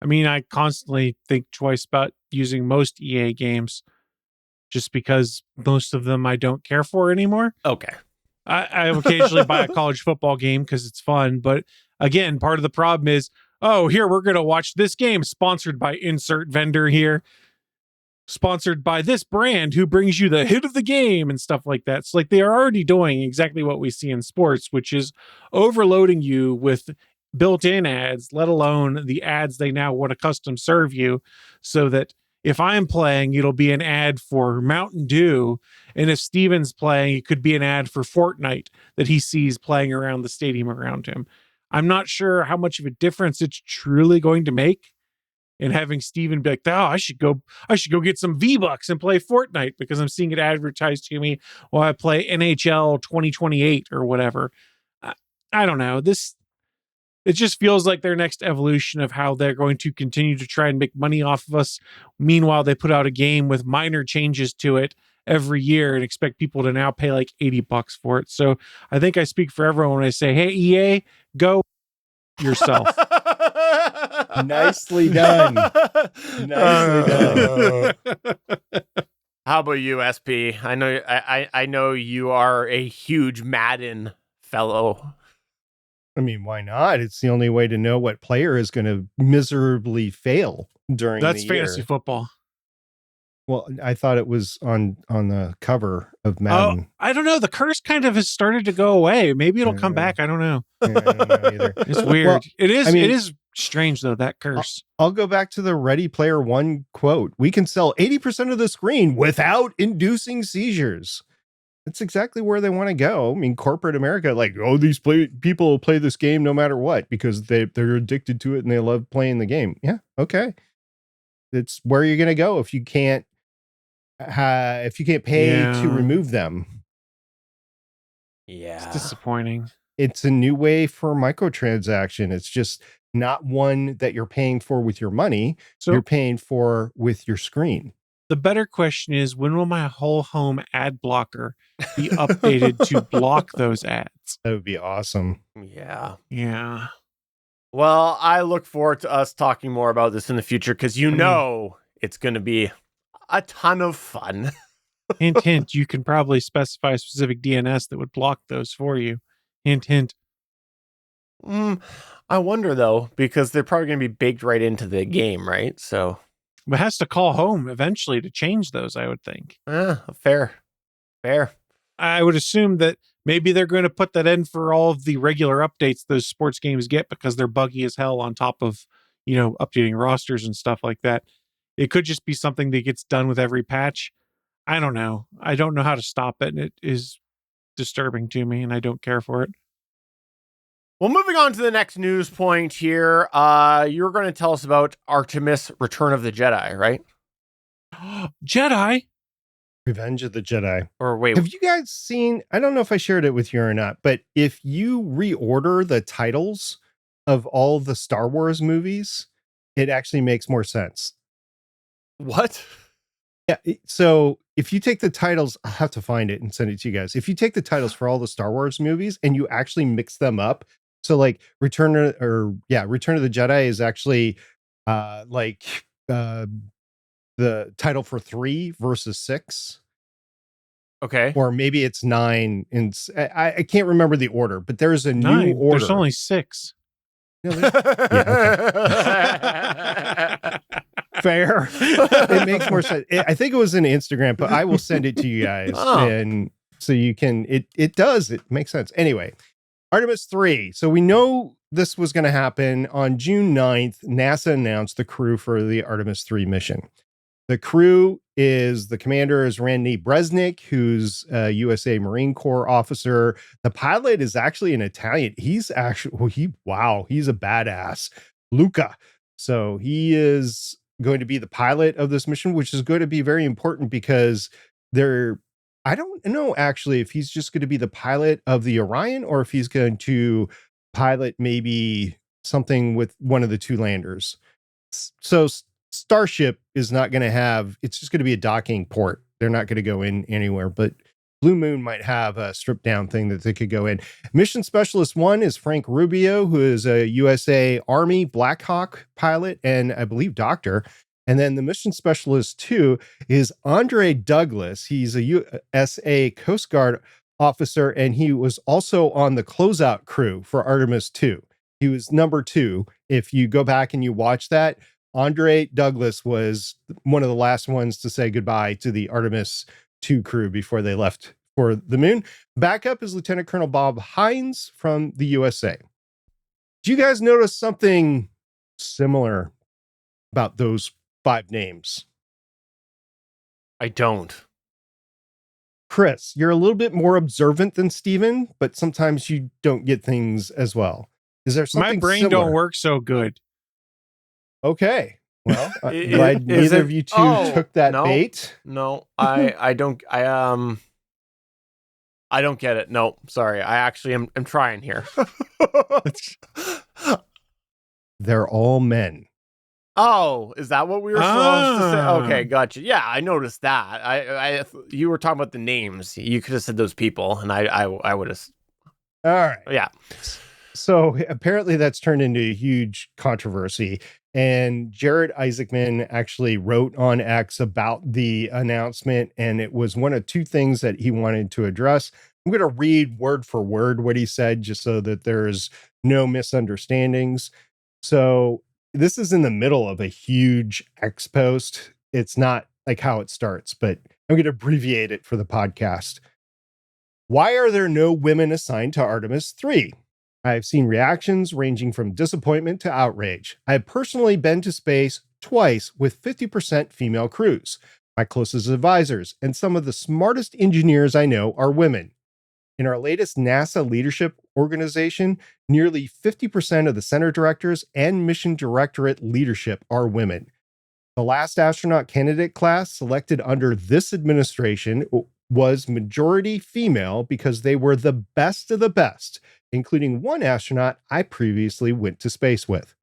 I constantly think twice about using most EA games, just because most of them I don't care for anymore. Okay. I occasionally buy a college football game because it's fun. But again, part of the problem is, here, we're going to watch this game sponsored by insert vendor here, sponsored by this brand who brings you the hit of the game and stuff like that. So like they are already doing exactly what we see in sports, which is overloading you with built-in ads, let alone the ads they now want to custom serve you, so that if I'm playing, it'll be an ad for Mountain Dew. And if Steven's playing, it could be an ad for Fortnite that he sees playing around the stadium around him. I'm not sure how much of a difference it's truly going to make in having Steven be like, I should go get some V-Bucks and play Fortnite because I'm seeing it advertised to me while I play NHL 2028 or whatever. I don't know. It just feels like their next evolution of how they're going to continue to try and make money off of us. Meanwhile, they put out a game with minor changes to it every year and expect people to now pay like $80 for it. So I think I speak for everyone when I say, hey, EA, go yourself. Nicely done. Nicely done. How about you, SP? I know you are a huge Madden fellow. Why not? It's the only way to know what player is going to miserably fail during That's the year. fantasy football. Well, I thought it was on the cover of Madden. I don't know. The curse kind of has started to go away. Maybe it'll come back. I don't know. I don't know either. It's weird. Well, it is strange though, that curse. I'll go back to the Ready Player One quote. We can sell 80% of the screen without inducing seizures. That's exactly where they want to go. Corporate America, these people play this game no matter what because they're addicted to it and they love playing the game. Yeah, okay. It's where you're going to go if you can't pay to remove them. Yeah, it's disappointing. It's a new way for microtransaction. It's just not one that you're paying for with your money. So you're paying for with your screen. The better question is, when will my whole home ad blocker be updated to block those ads? That would be awesome. Yeah. Yeah. Well, I look forward to us talking more about this in the future because it's going to be a ton of fun. Hint, hint. You can probably specify a specific DNS that would block those for you. Hint, hint. I wonder, though, because they're probably going to be baked right into the game, right? So... But it has to call home eventually to change those, I would think. Fair. I would assume that maybe they're going to put that in for all of the regular updates those sports games get because they're buggy as hell on top of, updating rosters and stuff like that. It could just be something that gets done with every patch. I don't know. I don't know how to stop it, and it is disturbing to me, and I don't care for it. Well, moving on to the next news point here, you're going to tell us about Artemis Return of the Jedi, right? Jedi? Revenge of the Jedi. Or wait. Have you guys seen, I don't know if I shared it with you or not, but if you reorder the titles of all the Star Wars movies, it actually makes more sense. What? Yeah, so if you take the titles, I'll have to find it and send it to you guys. If you take the titles for all the Star Wars movies and you actually mix them up, so Return of the Jedi is actually the title for 3 versus 6. Okay. Or maybe it's 9. And I can't remember the order, but there's a 9. new order. There's only 6. Fair. It makes more sense. I think it was an Instagram, but I will send it to you guys. And so you can, it makes sense. Anyway, Artemis 3. So we know this was going to happen on June 9th. NASA announced the crew for the Artemis 3 mission. The crew is the commander is Randy Bresnik, who's a USA Marine Corps officer. The pilot is actually an Italian. He's actually, he's a badass. Luca. So he is going to be the pilot of this mission, which is going to be very important because I don't know actually if he's just going to be the pilot of the Orion or if he's going to pilot maybe something with one of the two landers. So Starship is not going to have, it's just going to be a docking port. They're not going to go in anywhere, but Blue Moon might have a stripped down thing that they could go in. Mission Specialist 1 is Frank Rubio, who is a USA Army Black Hawk pilot and I believe doctor. And then the Mission Specialist 2 is Andre Douglas. He's a USA Coast Guard officer, and he was also on the closeout crew for Artemis 2. He was number 2. If you go back and you watch that, Andre Douglas was one of the last ones to say goodbye to the Artemis 2 crew before they left for the moon. Backup is Lieutenant Colonel Bob Hines from the USA. Do you guys notice something similar about those 5 names? I don't. Chris, you're a little bit more observant than Steven, but sometimes you don't get things as well. Is there something My brain similar? don't work so good. Okay. Well, I'm glad neither of you two took that bait. No, I don't. I don't get it. No, sorry. I actually am trying here. They're all men. Oh, is that what we were supposed to say? Okay, gotcha. Yeah, I noticed that. You were talking about the names. You could have said those people, and I would have. All right. Yeah. So apparently that's turned into a huge controversy. And Jared Isaacman actually wrote on X about the announcement, and it was one of 2 things that he wanted to address. I'm going to read word for word what he said, just so that there's no misunderstandings. So this is in the middle of a huge X post. It's not like how it starts, but I'm going to abbreviate it for the podcast. Why are there no women assigned to Artemis 3? I've seen reactions ranging from disappointment to outrage. I have personally been to space twice with 50% female crews. My closest advisors and some of the smartest engineers I know are women. In our latest NASA leadership organization, nearly 50% of the center directors and mission directorate leadership are women. The last astronaut candidate class selected under this administration was majority female because they were the best of the best, including one astronaut I previously went to space with.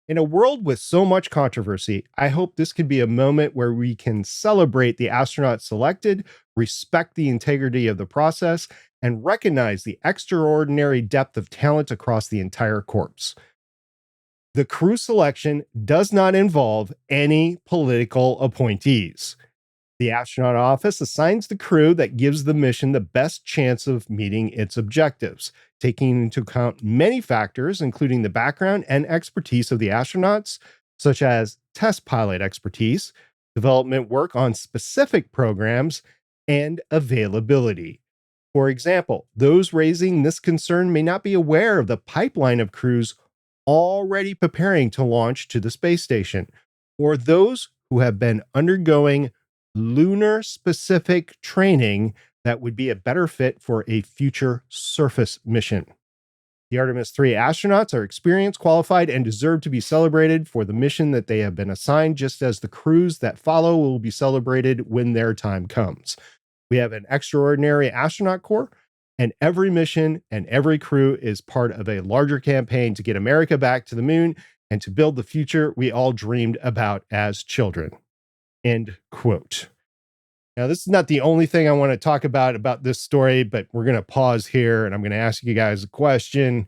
In a world with so much controversy, I hope this could be a moment where we can celebrate the astronauts selected, respect the integrity of the process, and recognize the extraordinary depth of talent across the entire corps. The crew selection does not involve any political appointees. The astronaut office assigns the crew that gives the mission the best chance of meeting its objectives, taking into account many factors, including the background and expertise of the astronauts, such as test pilot expertise, development work on specific programs, and availability. For example, those raising this concern may not be aware of the pipeline of crews already preparing to launch to the space station, or those who have been undergoing lunar specific training that would be a better fit for a future surface mission. The Artemis III astronauts are experienced, qualified, and deserve to be celebrated for the mission that they have been assigned, just as the crews that follow will be celebrated when their time comes. We have an extraordinary astronaut corps, and every mission and every crew is part of a larger campaign to get America back to the moon and to build the future we all dreamed about as children. End quote. Now, this is not the only thing I want to talk about this story, but we're going to pause here and I'm going to ask you guys a question.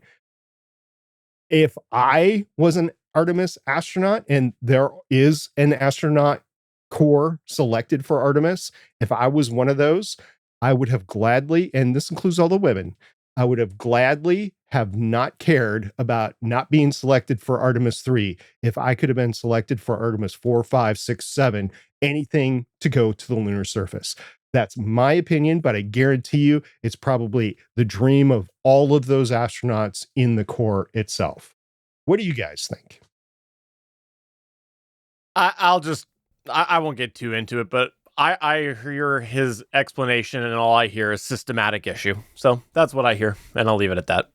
If I was an Artemis astronaut and there is an astronaut corps selected for Artemis, if I was one of those, I would have gladly, and this includes all the women, I would have gladly have not cared about not being selected for Artemis 3 if I could have been selected for Artemis 4, 5, 6, 7, anything to go to the lunar surface. That's my opinion, but I guarantee you it's probably the dream of all of those astronauts in the Corps itself. What do you guys think? I won't get too into it, but I hear his explanation and all I hear is systematic issue. So that's what I hear, and I'll leave it at that.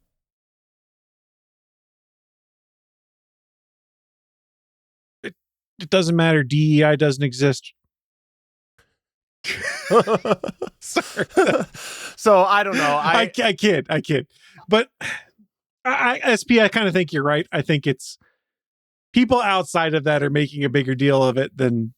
It doesn't matter. DEI doesn't exist. Sorry. So I don't know. I kid. But SP, I kind of think you're right. I think it's people outside of that are making a bigger deal of it than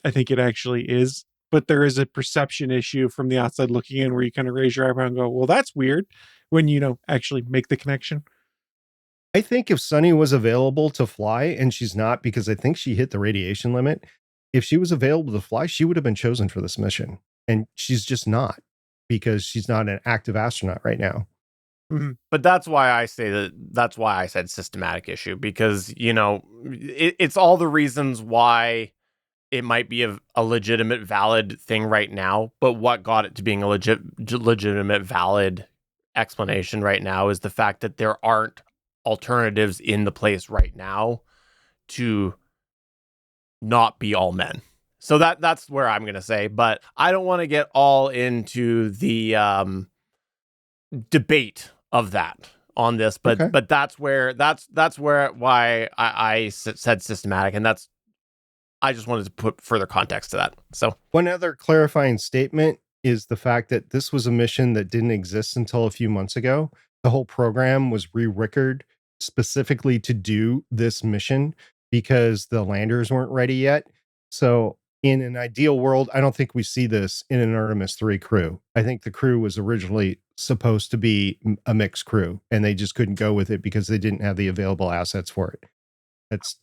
I think it actually is. But there is a perception issue from the outside looking in where you kind of raise your eyebrow and go, well, that's weird, when you actually make the connection. I think if Sunny was available to fly, and she's not because I think she hit the radiation limit, if she was available to fly, she would have been chosen for this mission. And she's just not, because she's not an active astronaut right now. Mm-hmm. But that's why I said systematic issue, because, it's all the reasons why it might be a legitimate, valid thing right now. But what got it to being a legitimate, valid explanation right now is the fact that there aren't alternatives in the place right now to not be all men. So that's where I'm going to say, but I don't want to get all into the debate of that on this, but okay. But that's where why I said systematic, and I just wanted to put further context to that. So one other clarifying statement is the fact that this was a mission that didn't exist until a few months ago. The whole program was re-rickered specifically to do this mission because the landers weren't ready yet. So in an ideal world, I don't think we see this in an Artemis III crew. I think the crew was originally supposed to be a mixed crew, and they just couldn't go with it because they didn't have the available assets for it. That's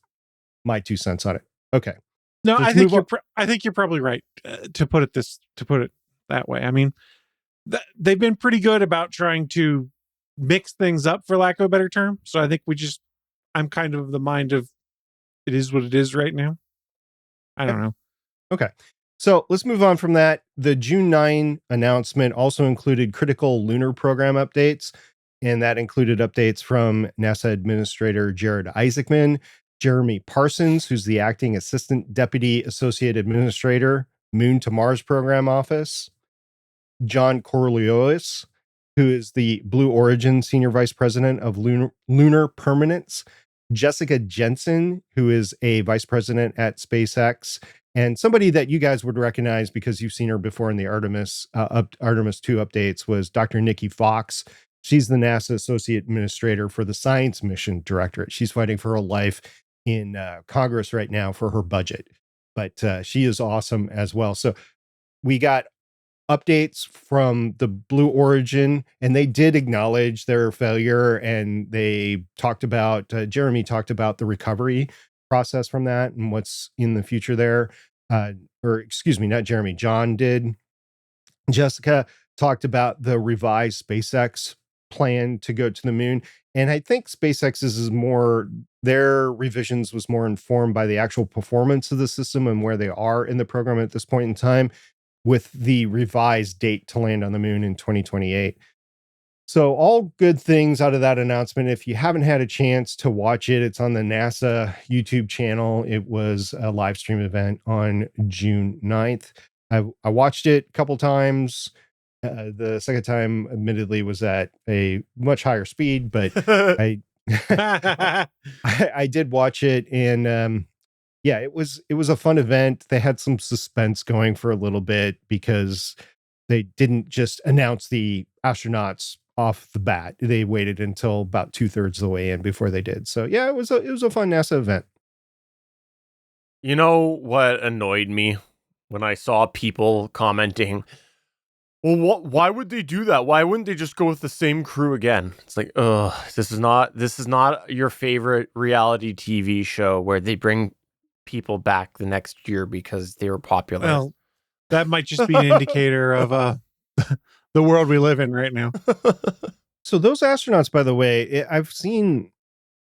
my 2 cents on it. Okay. No, I think you're probably right to put it that way. I mean, they've been pretty good about trying to mix things up, for lack of a better term. So I think I'm kind of the mind of it is what it is right now. I don't know. Okay. So let's move on from that. The June 9 announcement also included critical lunar program updates, and that included updates from NASA Administrator Jared Isaacman, Jeremy Parsons, who's the acting assistant deputy associate administrator, Moon to Mars program office, John Corleois, who is the Blue Origin senior vice president of lunar permanence, Jessica Jensen, who is a vice president at SpaceX, and somebody that you guys would recognize because you've seen her before in the Artemis 2 updates was Dr. Nikki Fox. She's the NASA associate administrator for the Science Mission Directorate. She's fighting for her life in Congress right now for her budget, but she is awesome as well. So we got updates from the Blue Origin, and they did acknowledge their failure, and they talked about Jeremy talked about the recovery process from that and what's in the future there. Or excuse me, not Jeremy, John did. Jessica talked about the revised SpaceX plan to go to the moon, and I think SpaceX's is more, their revisions was more informed by the actual performance of the system and where they are in the program at this point in time, with the revised date to land on the moon in 2028. So all good things out of that announcement. If you haven't had a chance to watch it, it's on the NASA YouTube channel. It was a live stream event on June 9th. I watched it a couple times. The second time, admittedly, was at a much higher speed, but I did watch it, and yeah, it was a fun event. They had some suspense going for a little bit because they didn't just announce the astronauts off the bat. They waited until about 2/3 of the way in before they did. So yeah, it was a fun NASA event. You know what annoyed me when I saw people commenting, well, why would they do that? Why wouldn't they just go with the same crew again? It's like, this is not your favorite reality TV show where they bring people back the next year because they were popular. Well, that might just be an indicator of the world we live in right now. So those astronauts, by the way, I've seen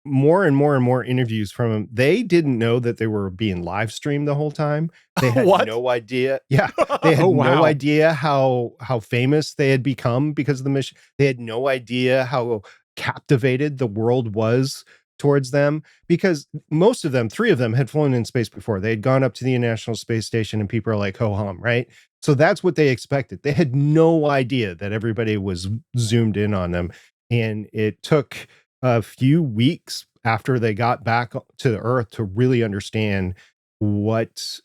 more and more and more interviews from them. They didn't know that they were being live streamed the whole time. They had What? no idea. Yeah. They had Oh, wow. no idea how famous they had become because of the mission. They had no idea how captivated the world was towards them, because most of them, 3 of them, had flown in space before. They had gone up to the International Space Station, and people are like, ho hum, right? So that's what they expected. They had no idea that everybody was zoomed in on them. And it took a few weeks after they got back to the Earth to really understand what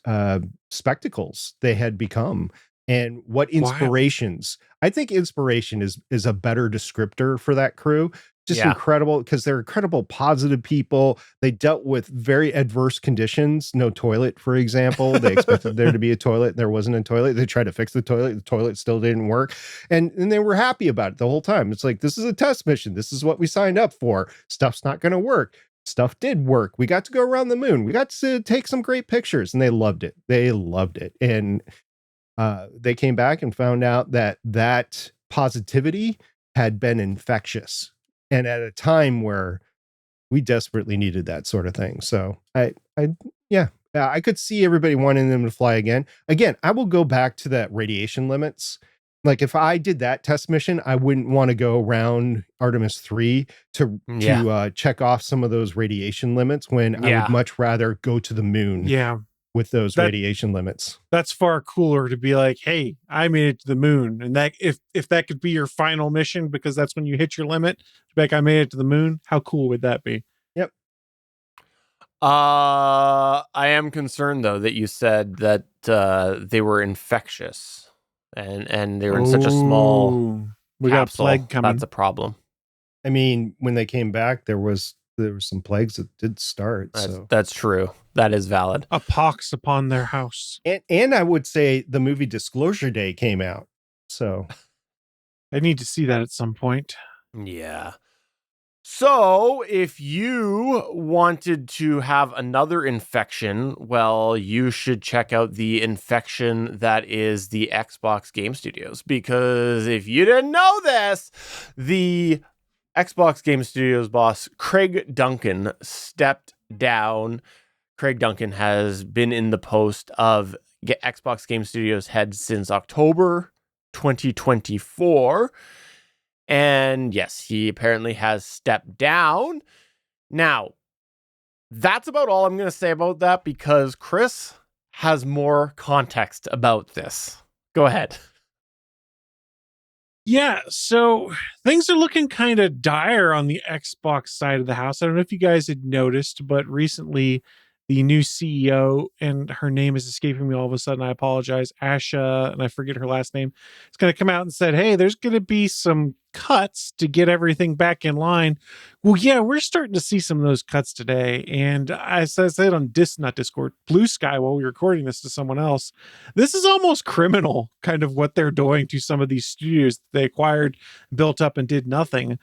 spectacles they had become and what inspirations. I think inspiration is a better descriptor for that crew. Just incredible, because they're incredible, positive people. They dealt with very adverse conditions. No toilet, for example. They expected there to be a toilet. There wasn't a toilet. They tried to fix the toilet still didn't work. And they were happy about it the whole time. It's like, this is a test mission. This is what we signed up for. Stuff's not going to work. Stuff did work. We got to go around the moon. We got to take some great pictures, and they loved it. They loved it. And they came back and found out that positivity had been infectious, and at a time where we desperately needed that sort of thing. So I could see everybody wanting them to fly again. Again, I will go back to that radiation limits. Like, if I did that test mission, I wouldn't want to go around Artemis III to check off some of those radiation limits, when I would much rather go to the moon with those radiation limits. That's far cooler to be like, hey, I made it to the moon. And that if that could be your final mission, because that's when you hit your limit, like, I made it to the moon, how cool would that be? Yep. I am concerned, though, that you said that they were infectious and they were in such a small we got a plague coming. That's a problem. I mean, when they came back, there was some plagues that did start. That's true. That is valid. A pox upon their house. And I would say the movie Disclosure Day came out. So I need to see that at some point. Yeah. So if you wanted to have another infection, well, you should check out the infection that is the Xbox Game Studios. Because if you didn't know this, the Xbox Game Studios boss, Craig Duncan, stepped down. Craig Duncan has been in the post of Xbox Game Studios head since October 2024. And yes, he apparently has stepped down. Now, that's about all I'm going to say about that, because Chris has more context about this. Go ahead. Yeah, so things are looking kind of dire on the Xbox side of the house. I don't know if you guys had noticed, but recently the new CEO, and her name is escaping me all of a sudden, I apologize, Asha, and I forget her last name, is going to come out and said, hey, there's going to be some cuts to get everything back in line. Well, yeah, we're starting to see some of those cuts today. And as I said on Discord, Blue Sky, while we were recording this to someone else, this is almost criminal, kind of what they're doing to some of these studios that they acquired, built up, and did nothing.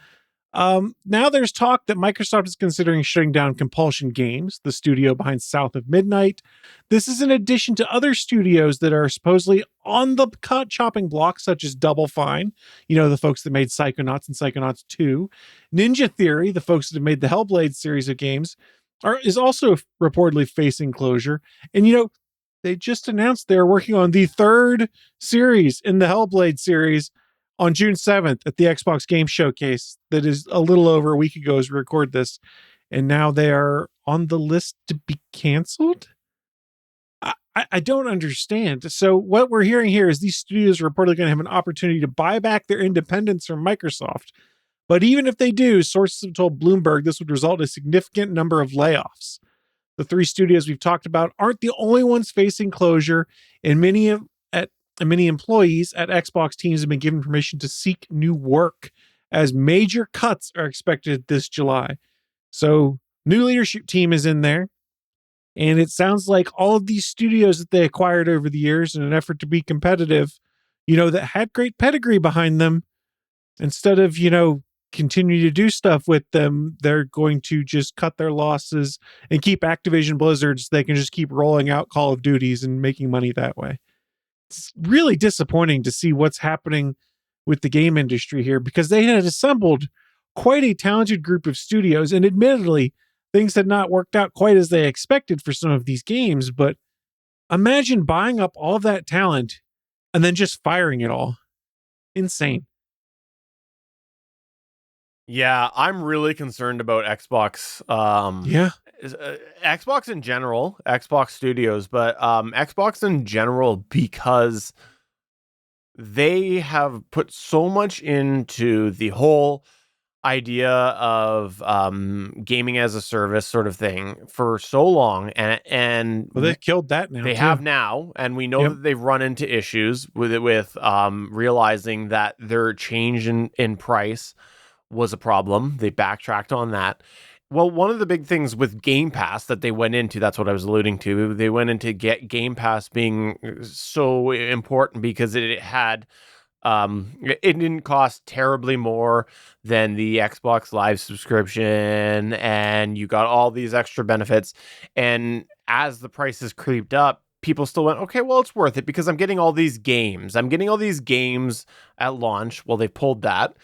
Now there's talk that Microsoft is considering shutting down Compulsion Games, the studio behind South of Midnight. This is in addition to other studios that are supposedly on the chopping block, such as Double Fine, the folks that made Psychonauts and Psychonauts 2. Ninja Theory, the folks that have made the Hellblade series of games, is also reportedly facing closure. And, they just announced they're working on the 3rd series in the Hellblade series on June 7th at the Xbox Game Showcase. That is a little over a week ago as we record this. And now they are on the list to be canceled? I don't understand. So what we're hearing here is these studios are reportedly going to have an opportunity to buy back their independence from Microsoft. But even if they do, sources have told Bloomberg this would result in a significant number of layoffs. The 3 studios we've talked about aren't the only ones facing closure, and many employees at Xbox teams have been given permission to seek new work, as major cuts are expected this July. So new leadership team is in there. And it sounds like all of these studios that they acquired over the years in an effort to be competitive, that had great pedigree behind them, instead of, continue to do stuff with them, they're going to just cut their losses and keep Activision Blizzard so they can just keep rolling out Call of Duties and making money that way. It's really disappointing to see what's happening with the game industry here, because they had assembled quite a talented group of studios. And admittedly, things had not worked out quite as they expected for some of these games. But imagine buying up all of that talent and then just firing it all. Insane. Yeah, I'm really concerned about Xbox. Yeah. Xbox in general, Xbox Studios, but Xbox in general, because they have put so much into the whole idea of gaming as a service sort of thing for so long, and Well, they've killed that now. they too. have now, and we know that they've run into issues with it, with realizing that their change in price was a problem. They backtracked on that. Well, one of the big things with Game Pass that they went into, that's what I was alluding to. They went into Game Pass being so important because it had, it didn't cost terribly more than the Xbox Live subscription, and you got all these extra benefits. And as the prices creeped up, people still went, okay, well, it's worth it because I'm getting all these games. I'm getting all these games at launch. Well, they pulled that.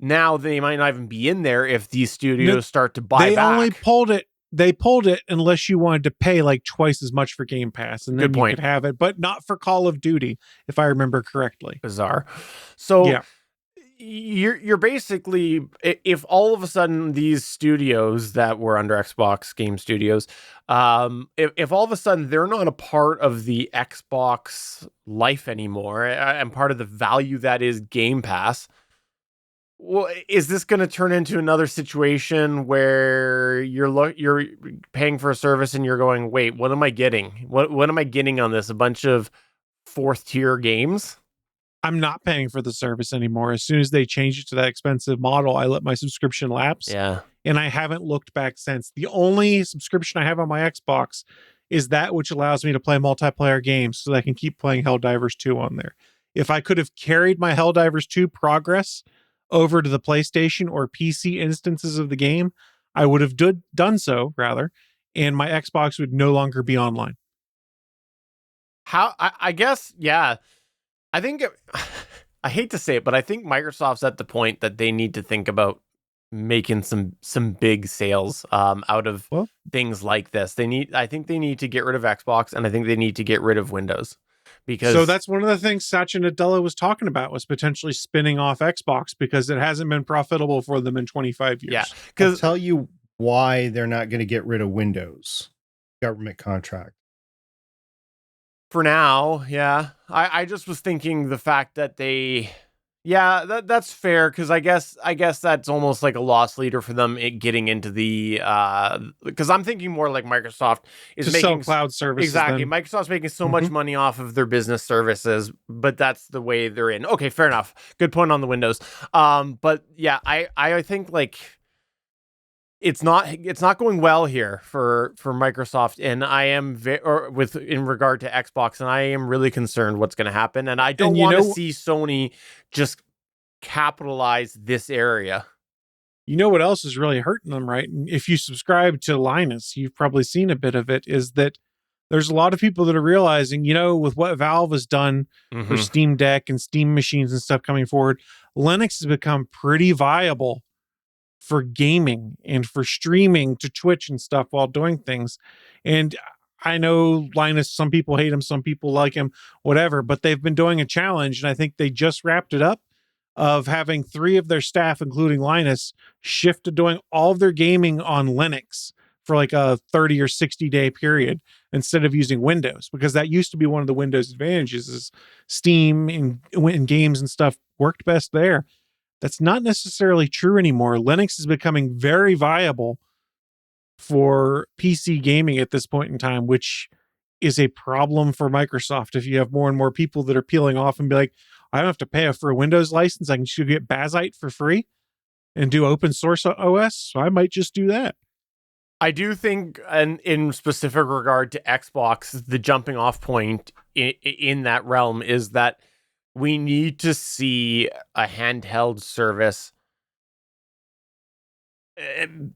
Now they might not even be in there if these studios start to buy they back. only pulled it. They pulled it unless you wanted to pay like twice as much for Game Pass, and then you could have it, but not for Call of Duty, if I remember correctly. Bizarre. So yeah. You're basically, if all of a sudden these studios that were under Xbox Game Studios, if all of a sudden they're not a part of the Xbox life anymore and part of the value that is Game Pass, well, is this going to turn into another situation where you're paying for a service and you're going, wait, what am I getting? What am I getting on this? A bunch of fourth tier games? I'm not paying for the service anymore. As soon as they changed it to that expensive model, I let my subscription lapse. Yeah. And I haven't looked back since. The only subscription I have on my Xbox is that which allows me to play multiplayer games so that I can keep playing Helldivers 2 on there. If I could have carried my Helldivers 2 progress over to the PlayStation or PC instances of the game, I would have done so, rather, and my Xbox would no longer be online. I guess, yeah. I think, I hate to say it, but I think Microsoft's at the point that they need to think about making some big sales out of things like this. I think they need to get rid of Xbox, and I think they need to get rid of Windows. Because so that's one of the things Satya Nadella was talking about, was potentially spinning off Xbox because it hasn't been profitable for them in 25 years. Yeah, I'll tell you why they're not going to get rid of Windows. Government contract. For now, yeah. I just was thinking the fact that that's fair, because I guess that's almost like a loss leader for them getting into the because I'm thinking more like Microsoft is to making sell cloud services. Exactly. Then. Microsoft's making so much money off of their business services, but that's the way they're in. Okay, fair enough. Good point on the Windows. But yeah, I think like it's not going well here for Microsoft, and I am in regard to Xbox, and I am really concerned what's going to happen, and I don't want to see Sony just capitalize this area. You know what else is really hurting them, right? And if you subscribe to Linus, you've probably seen a bit of it, is that there's a lot of people that are realizing, with what Valve has done for Steam Deck and Steam machines and stuff coming forward, Linux has become pretty viable for gaming and for streaming to Twitch and stuff while doing things. And I know Linus, some people hate him, some people like him, whatever, but they've been doing a challenge, and I think they just wrapped it up, of having 3 of their staff, including Linus, shift to doing all of their gaming on Linux for like a 30 or 60 day period instead of using Windows, because that used to be one of the Windows advantages, is Steam and games and stuff worked best there. That's not necessarily true anymore. Linux is becoming very viable for PC gaming at this point in time, which is a problem for Microsoft. If you have more and more people that are peeling off and be like, I don't have to pay for a Windows license, I can just get Bazite for free and do open source OS, so I might just do that. I do think, and in specific regard to Xbox, the jumping off point in that realm is that we need to see a handheld service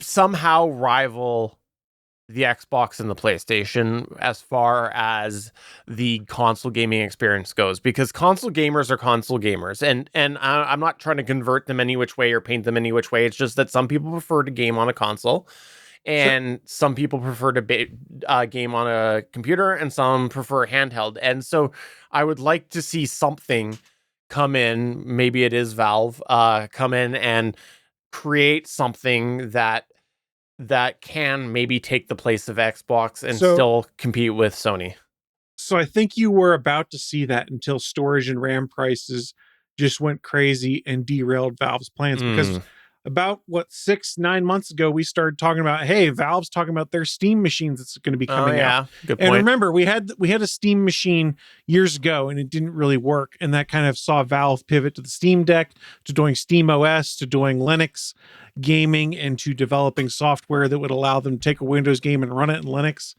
somehow rival the Xbox and the PlayStation as far as the console gaming experience goes, because console gamers are console gamers, and I'm not trying to convert them any which way or paint them any which way. It's just that some people prefer to game on a console, and some people prefer to game on a computer, and some prefer handheld. And so I would like to see something come in, maybe it is Valve, come in and create something that can maybe take the place of Xbox and still compete with Sony. So I think you were about to see that until storage and RAM prices just went crazy and derailed Valve's plans. Because about 6-9 months ago, we started talking about, hey, Valve's talking about their Steam machines that's going to be coming out. Good point. And remember, we had a Steam machine years ago, and it didn't really work. And that kind of saw Valve pivot to the Steam Deck, to doing Steam OS, to doing Linux gaming, and to developing software that would allow them to take a Windows game and run it in Linux.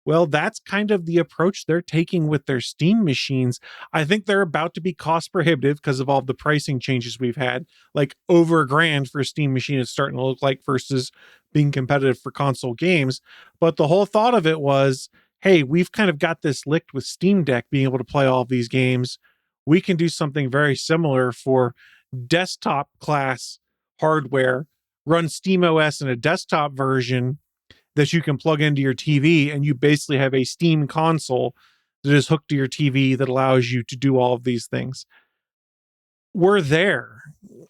Well, that's kind of the approach they're taking with their Steam machines. I think they're about to be cost prohibitive because of all the pricing changes we've had. Like over $1,000 for a Steam machine is starting to look like, versus being competitive for console games. But the whole thought of it was, hey, we've kind of got this licked with Steam Deck being able to play all of these games. We can do something very similar for desktop class hardware, run Steam OS in a desktop version that you can plug into your TV, and you basically have a Steam console that is hooked to your TV that allows you to do all of these things. We're there.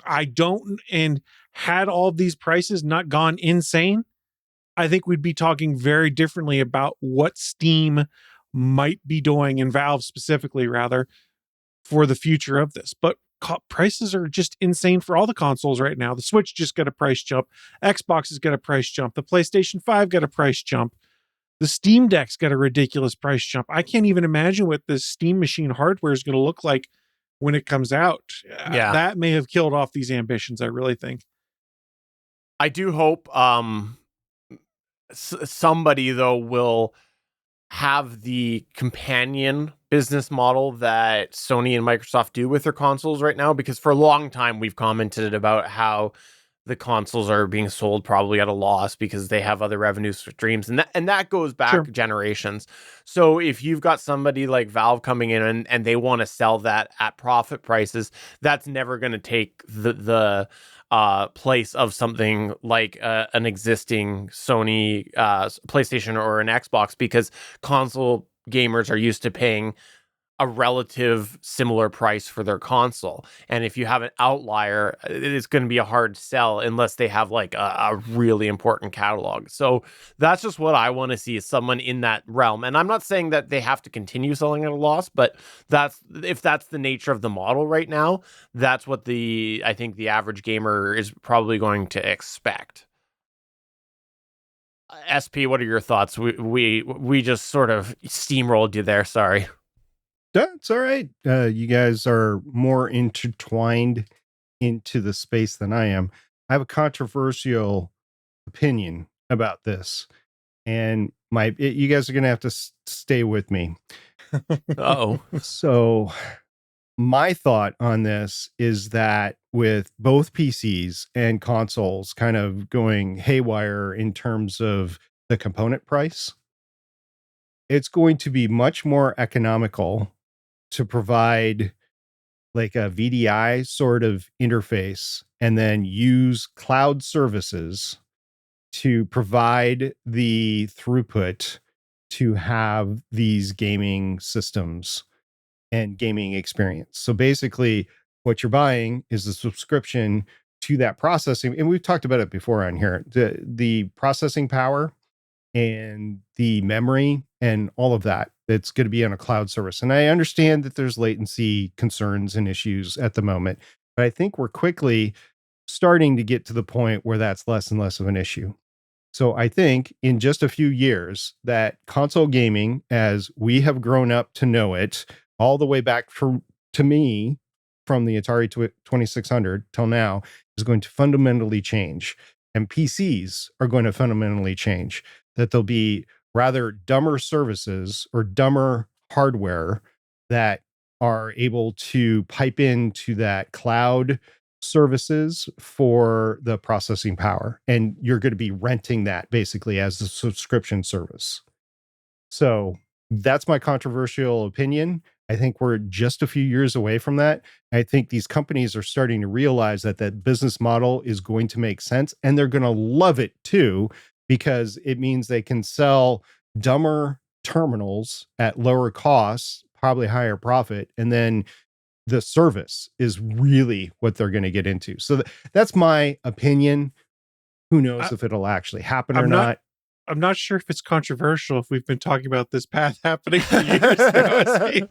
And had all of these prices not gone insane, I think we'd be talking very differently about what Steam might be doing, and Valve specifically, rather, for the future of this. But prices are just insane for all the consoles right now. The Switch just got a price jump. Xbox has got a price jump. The PlayStation 5 got a price jump. The Steam Deck's got a ridiculous price jump. I can't even imagine what this Steam machine hardware is going to look like when it comes out. That may have killed off these ambitions, I really think. I do hope somebody, though, will have the companion business model that Sony and Microsoft do with their consoles right now, because for a long time we've commented about how the consoles are being sold probably at a loss because they have other revenue streams, and that goes back generations. So if you've got somebody like Valve coming in and they want to sell that at profit prices, that's never going to take the place of something like an existing Sony PlayStation or an Xbox, because console gamers are used to paying a relative similar price for their console. And if you have an outlier, it's going to be a hard sell unless they have like a really important catalog. So that's just what I want to see, is someone in that realm. And I'm not saying that they have to continue selling at a loss, but if that's the nature of the model right now, that's what I think the average gamer is probably going to expect. SP, what are your thoughts? We just sort of steamrolled you there. Sorry. That's all right. You guys are more intertwined into the space than I am. I have a controversial opinion about this, and you guys are going to have to stay with me. Uh-oh. So my thought on this is that with both PCs and consoles kind of going haywire in terms of the component price, it's going to be much more economical to provide like a VDI sort of interface and then use cloud services to provide the throughput to have these gaming systems and gaming experience. So basically what you're buying is a subscription to that processing. And we've talked about it before on here, the processing power and the memory and all of that. It's going to be on a cloud service. And I understand that there's latency concerns and issues at the moment, but I think we're quickly starting to get to the point where that's less and less of an issue. So I think in just a few years that console gaming, as we have grown up to know it, all the way back to me from the Atari 2600 till now, is going to fundamentally change. And PCs are going to fundamentally change. That there'll be rather dumber services or dumber hardware that are able to pipe into that cloud services for the processing power, and you're going to be renting that basically as a subscription service. So that's my controversial opinion. I think we're just a few years away from that. I think these companies are starting to realize that that business model is going to make sense, and they're going to love it too, because it means they can sell dumber terminals at lower costs, probably higher profit, and then the service is really what they're going to get into. So that's my opinion. Who knows if it'll actually happen or not. I'm not sure if it's controversial if we've been talking about this path happening for years now.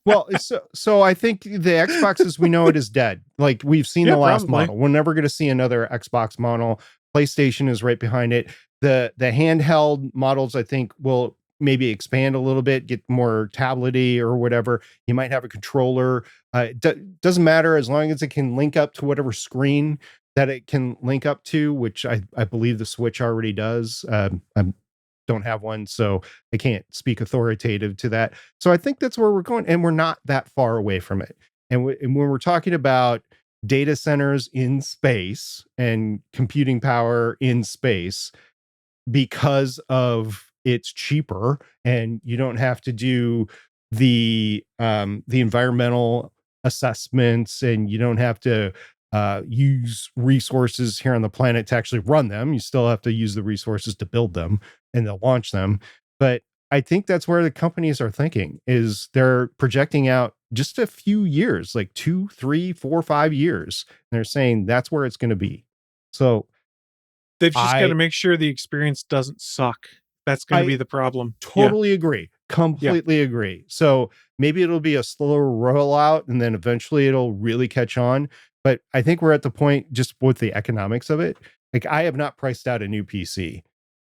Well, so I think the Xbox as we know it is dead. Like, we've seen the last model. We're never going to see another Xbox model. PlayStation is right behind it. The handheld models, I think, will maybe expand a little bit, get more tablet-y or whatever. You might have a controller. Doesn't matter as long as it can link up to whatever screen that it can link up to, which I believe the Switch already does. I don't have one, so I can't speak authoritative to that. So I think that's where we're going, and we're not that far away from it. And when we're talking about data centers in space and computing power in space, because of it's cheaper and you don't have to do the environmental assessments, and you don't have to use resources here on the planet to actually run them. You still have to use the resources to build them and to launch them. But I think that's where the companies are thinking, is they're projecting out just a few years, like 2, 3, 4, 5 years. And they're saying that's where it's going to be. So they've just got to make sure the experience doesn't suck. That's going to be the problem. Totally agree. Completely agree. So maybe it'll be a slower rollout, and then eventually it'll really catch on. But I think we're at the point just with the economics of it. Like, I have not priced out a new PC,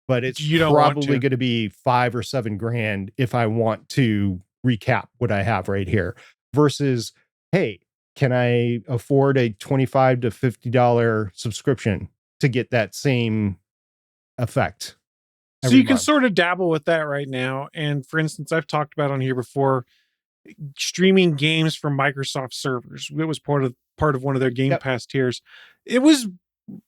but it's probably going to be $5 or $7 grand if I want to recap what I have right here, versus, hey, can I afford a $25 to $50 subscription to get that same effect? So you can sort of dabble with that right now. And for instance, I've talked about on here before, streaming games from Microsoft servers. It was part of one of their Game Pass tiers. It was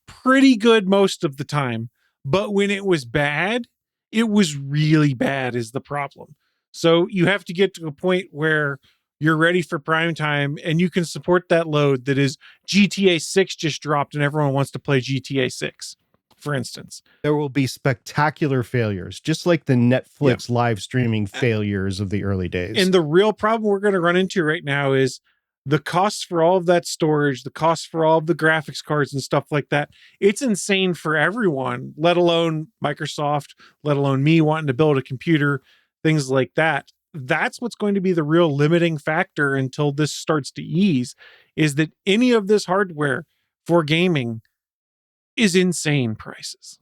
pretty good most of the time, but when it was bad, it was really bad is the problem. So you have to get to a point where you're ready for prime time and you can support that load that is GTA 6 just dropped and everyone wants to play GTA 6. For instance, there will be spectacular failures, just like the Netflix live streaming failures of the early days. And the real problem we're going to run into right now is the costs for all of that storage, the costs for all of the graphics cards and stuff like that. It's insane for everyone, let alone Microsoft, let alone me wanting to build a computer, things like that. That's what's going to be the real limiting factor until this starts to ease, is that any of this hardware for gaming is insane prices.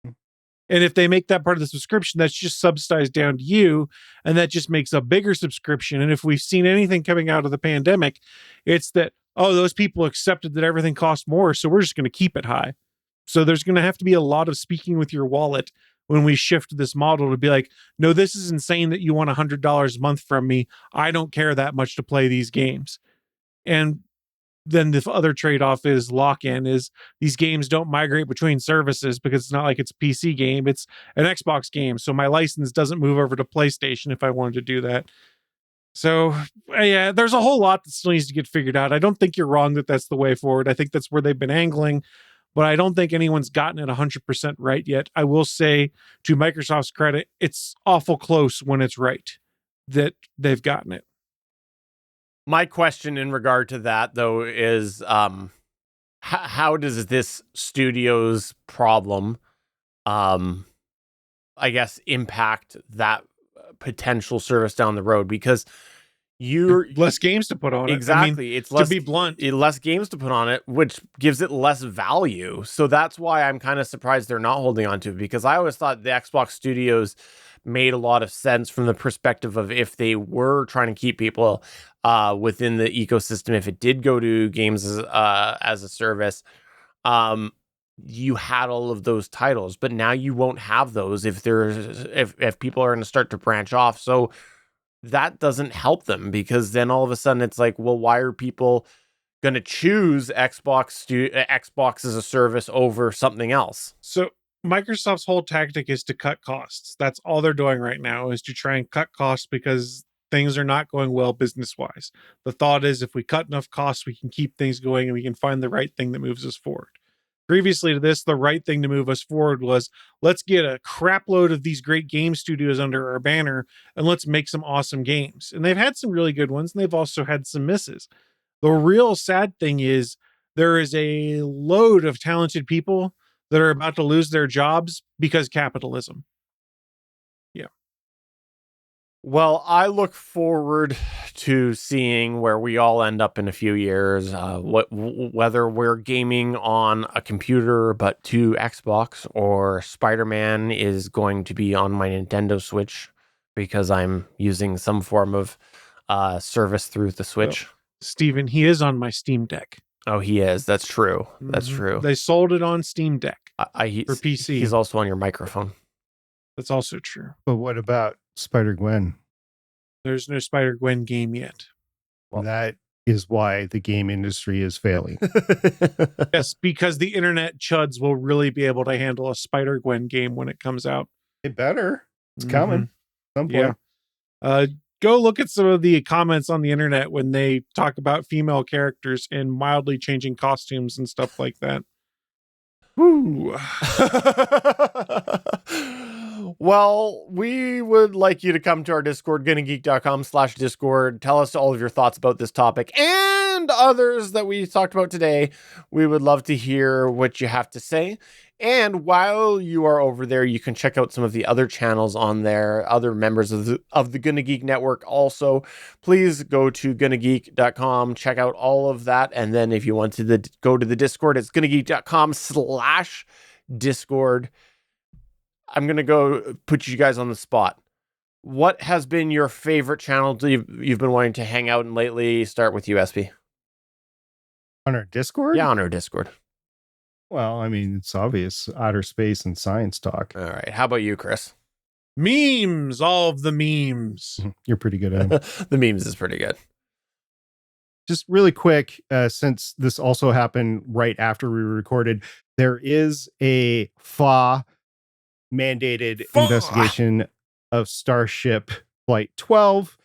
And if they make that part of the subscription, that's just subsidized down to you, and that just makes a bigger subscription. And if we've seen anything coming out of the pandemic, it's that, oh, those people accepted that everything costs more, so we're just going to keep it high. So there's going to have to be a lot of speaking with your wallet when we shift this model to be like, no, this is insane that you want $100 a month from me. I don't care that much to play these games. And then the other trade-off is lock-in, is these games don't migrate between services, because it's not like it's a PC game, it's an Xbox game. So my license doesn't move over to PlayStation if I wanted to do that. So yeah, there's a whole lot that still needs to get figured out. I don't think you're wrong that that's the way forward. I think that's where they've been angling, but I don't think anyone's gotten it 100% right yet. I will say, to Microsoft's credit, it's awful close when it's right that they've gotten it. My question in regard to that, though, is how does this studio's problem, I guess, impact that potential service down the road? Because you're less games to put on it. Exactly. I mean, it's less, to be blunt, less games to put on it, which gives it less value. So that's why I'm kind of surprised they're not holding on to it, because I always thought the Xbox studios made a lot of sense from the perspective of if they were trying to keep people within the ecosystem, if it did go to games as a service, you had all of those titles, but now you won't have those if people are going to start to branch off. So that doesn't help them, because then all of a sudden it's like, well, why are people going to choose Xbox as a service over something else. So Microsoft's whole tactic is to cut costs. That's all they're doing right now, is to try and cut costs because things are not going well business-wise. The thought is if we cut enough costs, we can keep things going and we can find the right thing that moves us forward. Previously to this, the right thing to move us forward was, let's get a crap load of these great game studios under our banner and let's make some awesome games. And they've had some really good ones, and they've also had some misses. The real sad thing is there is a load of talented people that are about to lose their jobs because capitalism. Yeah. Well, I look forward to seeing where we all end up in a few years, whether we're gaming on a computer but to Xbox, or Spider-Man is going to be on my Nintendo Switch because I'm using some form of service through the Switch. Steven, he is on my Steam Deck. Oh, he is. That's true. That's true. They sold it on Steam Deck for PC. He's also on your microphone. That's also true. But what about Spider-Gwen? There's no Spider-Gwen game yet. Well, that is why the game industry is failing. Yes, because the internet chuds will really be able to handle a Spider-Gwen game when it comes out. It better. It's coming. Some point. Yeah. Go look at some of the comments on the internet when they talk about female characters in mildly changing costumes and stuff like that. Woo. Well, we would like you to come to our Discord, GonnaGeek.com/Discord. Tell us all of your thoughts about this topic and others that we talked about today. We would love to hear what you have to say. And while you are over there, you can check out some of the other channels on there, other members of the GonnaGeek network also. Please go to GonnaGeek.com, check out all of that. And then if you want to go to the Discord, it's GonnaGeek.com/Discord. I'm going to go put you guys on the spot. What has been your favorite channel you've been wanting to hang out in lately? Start with you, SP. On our Discord? Yeah, on our Discord. Well, I mean, it's obvious. Outer space and science talk. All right. How about you, Chris? Memes. All of the memes. You're pretty good at them. The memes is pretty good. Just really quick, since this also happened right after we recorded, there is a FA mandated investigation of Starship Flight 12,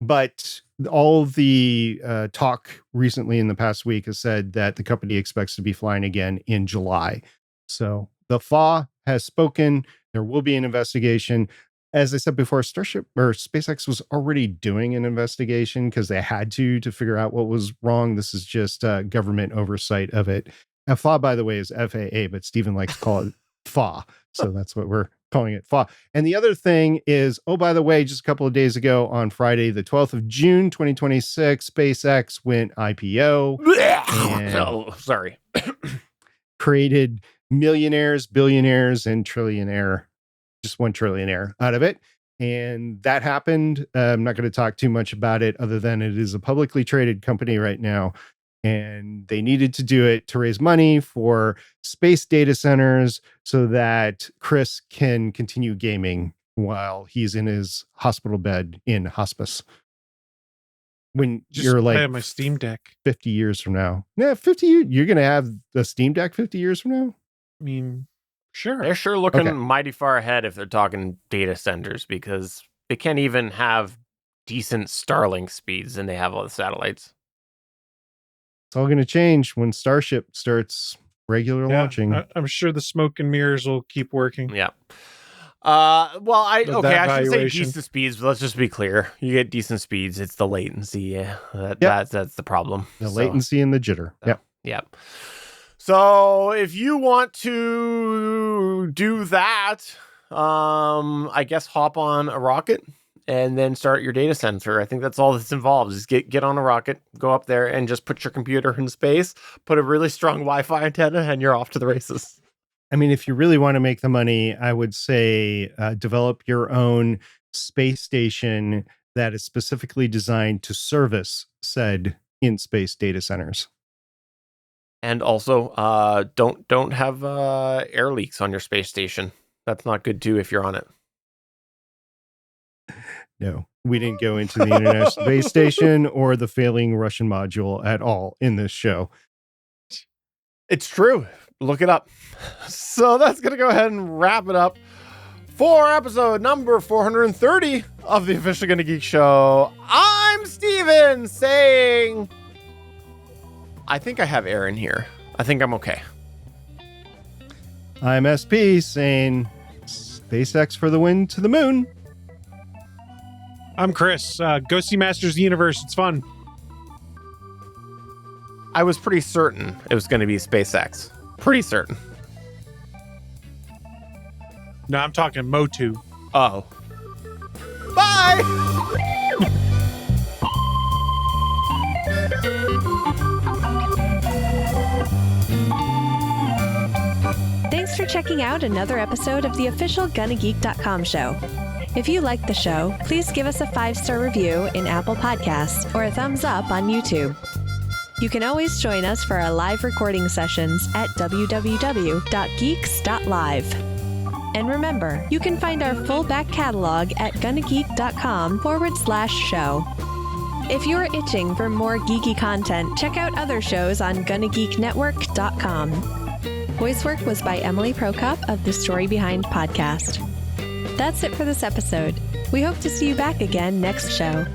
but all of the talk recently in the past week has said that the company expects to be flying again in July. So the FA has spoken. There will be an investigation. As I said before, Starship or SpaceX was already doing an investigation because they had to figure out what was wrong. This is just government oversight of it. FA, by the way, is FAA, but Stephen likes to call it FA. So that's what we're calling it, FA. And the other thing is, oh, by the way, just a couple of days ago on Friday, the 12th of June, 2026, SpaceX went IPO. Oh, sorry. Created millionaires, billionaires, and trillionaire, just one trillionaire out of it. And that happened. I'm not going to talk too much about it other than it is a publicly traded company right now. And they needed to do it to raise money for space data centers so that Chris can continue gaming while he's in his hospital bed in hospice. When Just you're play like on my Steam Deck. 50 years from now. Yeah, 50 years. You're going to have a Steam Deck 50 years from now? I mean, sure. They're sure looking Okay. mighty far ahead if they're talking data centers, because they can't even have decent Starlink speeds and they have all the satellites. It's all going to change when Starship starts regular launching. I'm sure the smoke and mirrors will keep working. Yeah. Well, I With that should say valuation. decent speeds, but let's just be clear. You get decent speeds, it's the latency. Yeah, that's the problem. The So, latency and the jitter. Yeah. yeah. So if you want to do that, I guess hop on a rocket and then start your data center. I think that's all that's involved. Is get on a rocket, go up there, and just put your computer in space, put a really strong Wi-Fi antenna, and you're off to the races. I mean, if you really want to make the money, I would say develop your own space station that is specifically designed to service said in-space data centers. And also, don't have air leaks on your space station. That's not good too if you're on it. No, we didn't go into the International Space Station or the failing Russian module at all in this show. It's true. Look it up. So that's going to go ahead and wrap it up for episode number 430 of the official GonnaGeek Show. I'm Steven saying, I think I have Aaron here. I think I'm okay. I'm SP saying SpaceX for the win to the moon. I'm Chris. Go see Masters of the Universe. It's fun. I was pretty certain it was going to be SpaceX. Pretty certain. No, I'm talking Motu. Oh. Bye! Thanks for checking out another episode of the official GonnaGeek.com show. If you like the show, please give us a 5-star review in Apple Podcasts or a thumbs up on YouTube. You can always join us for our live recording sessions at www.geeks.live. And remember, you can find our full back catalog at GonnaGeek.com/show. If you're itching for more geeky content, check out other shows on GonnaGeekNetwork.com. Voice work was by Emily Prokop of the Story Behind podcast. That's it for this episode. We hope to see you back again next show.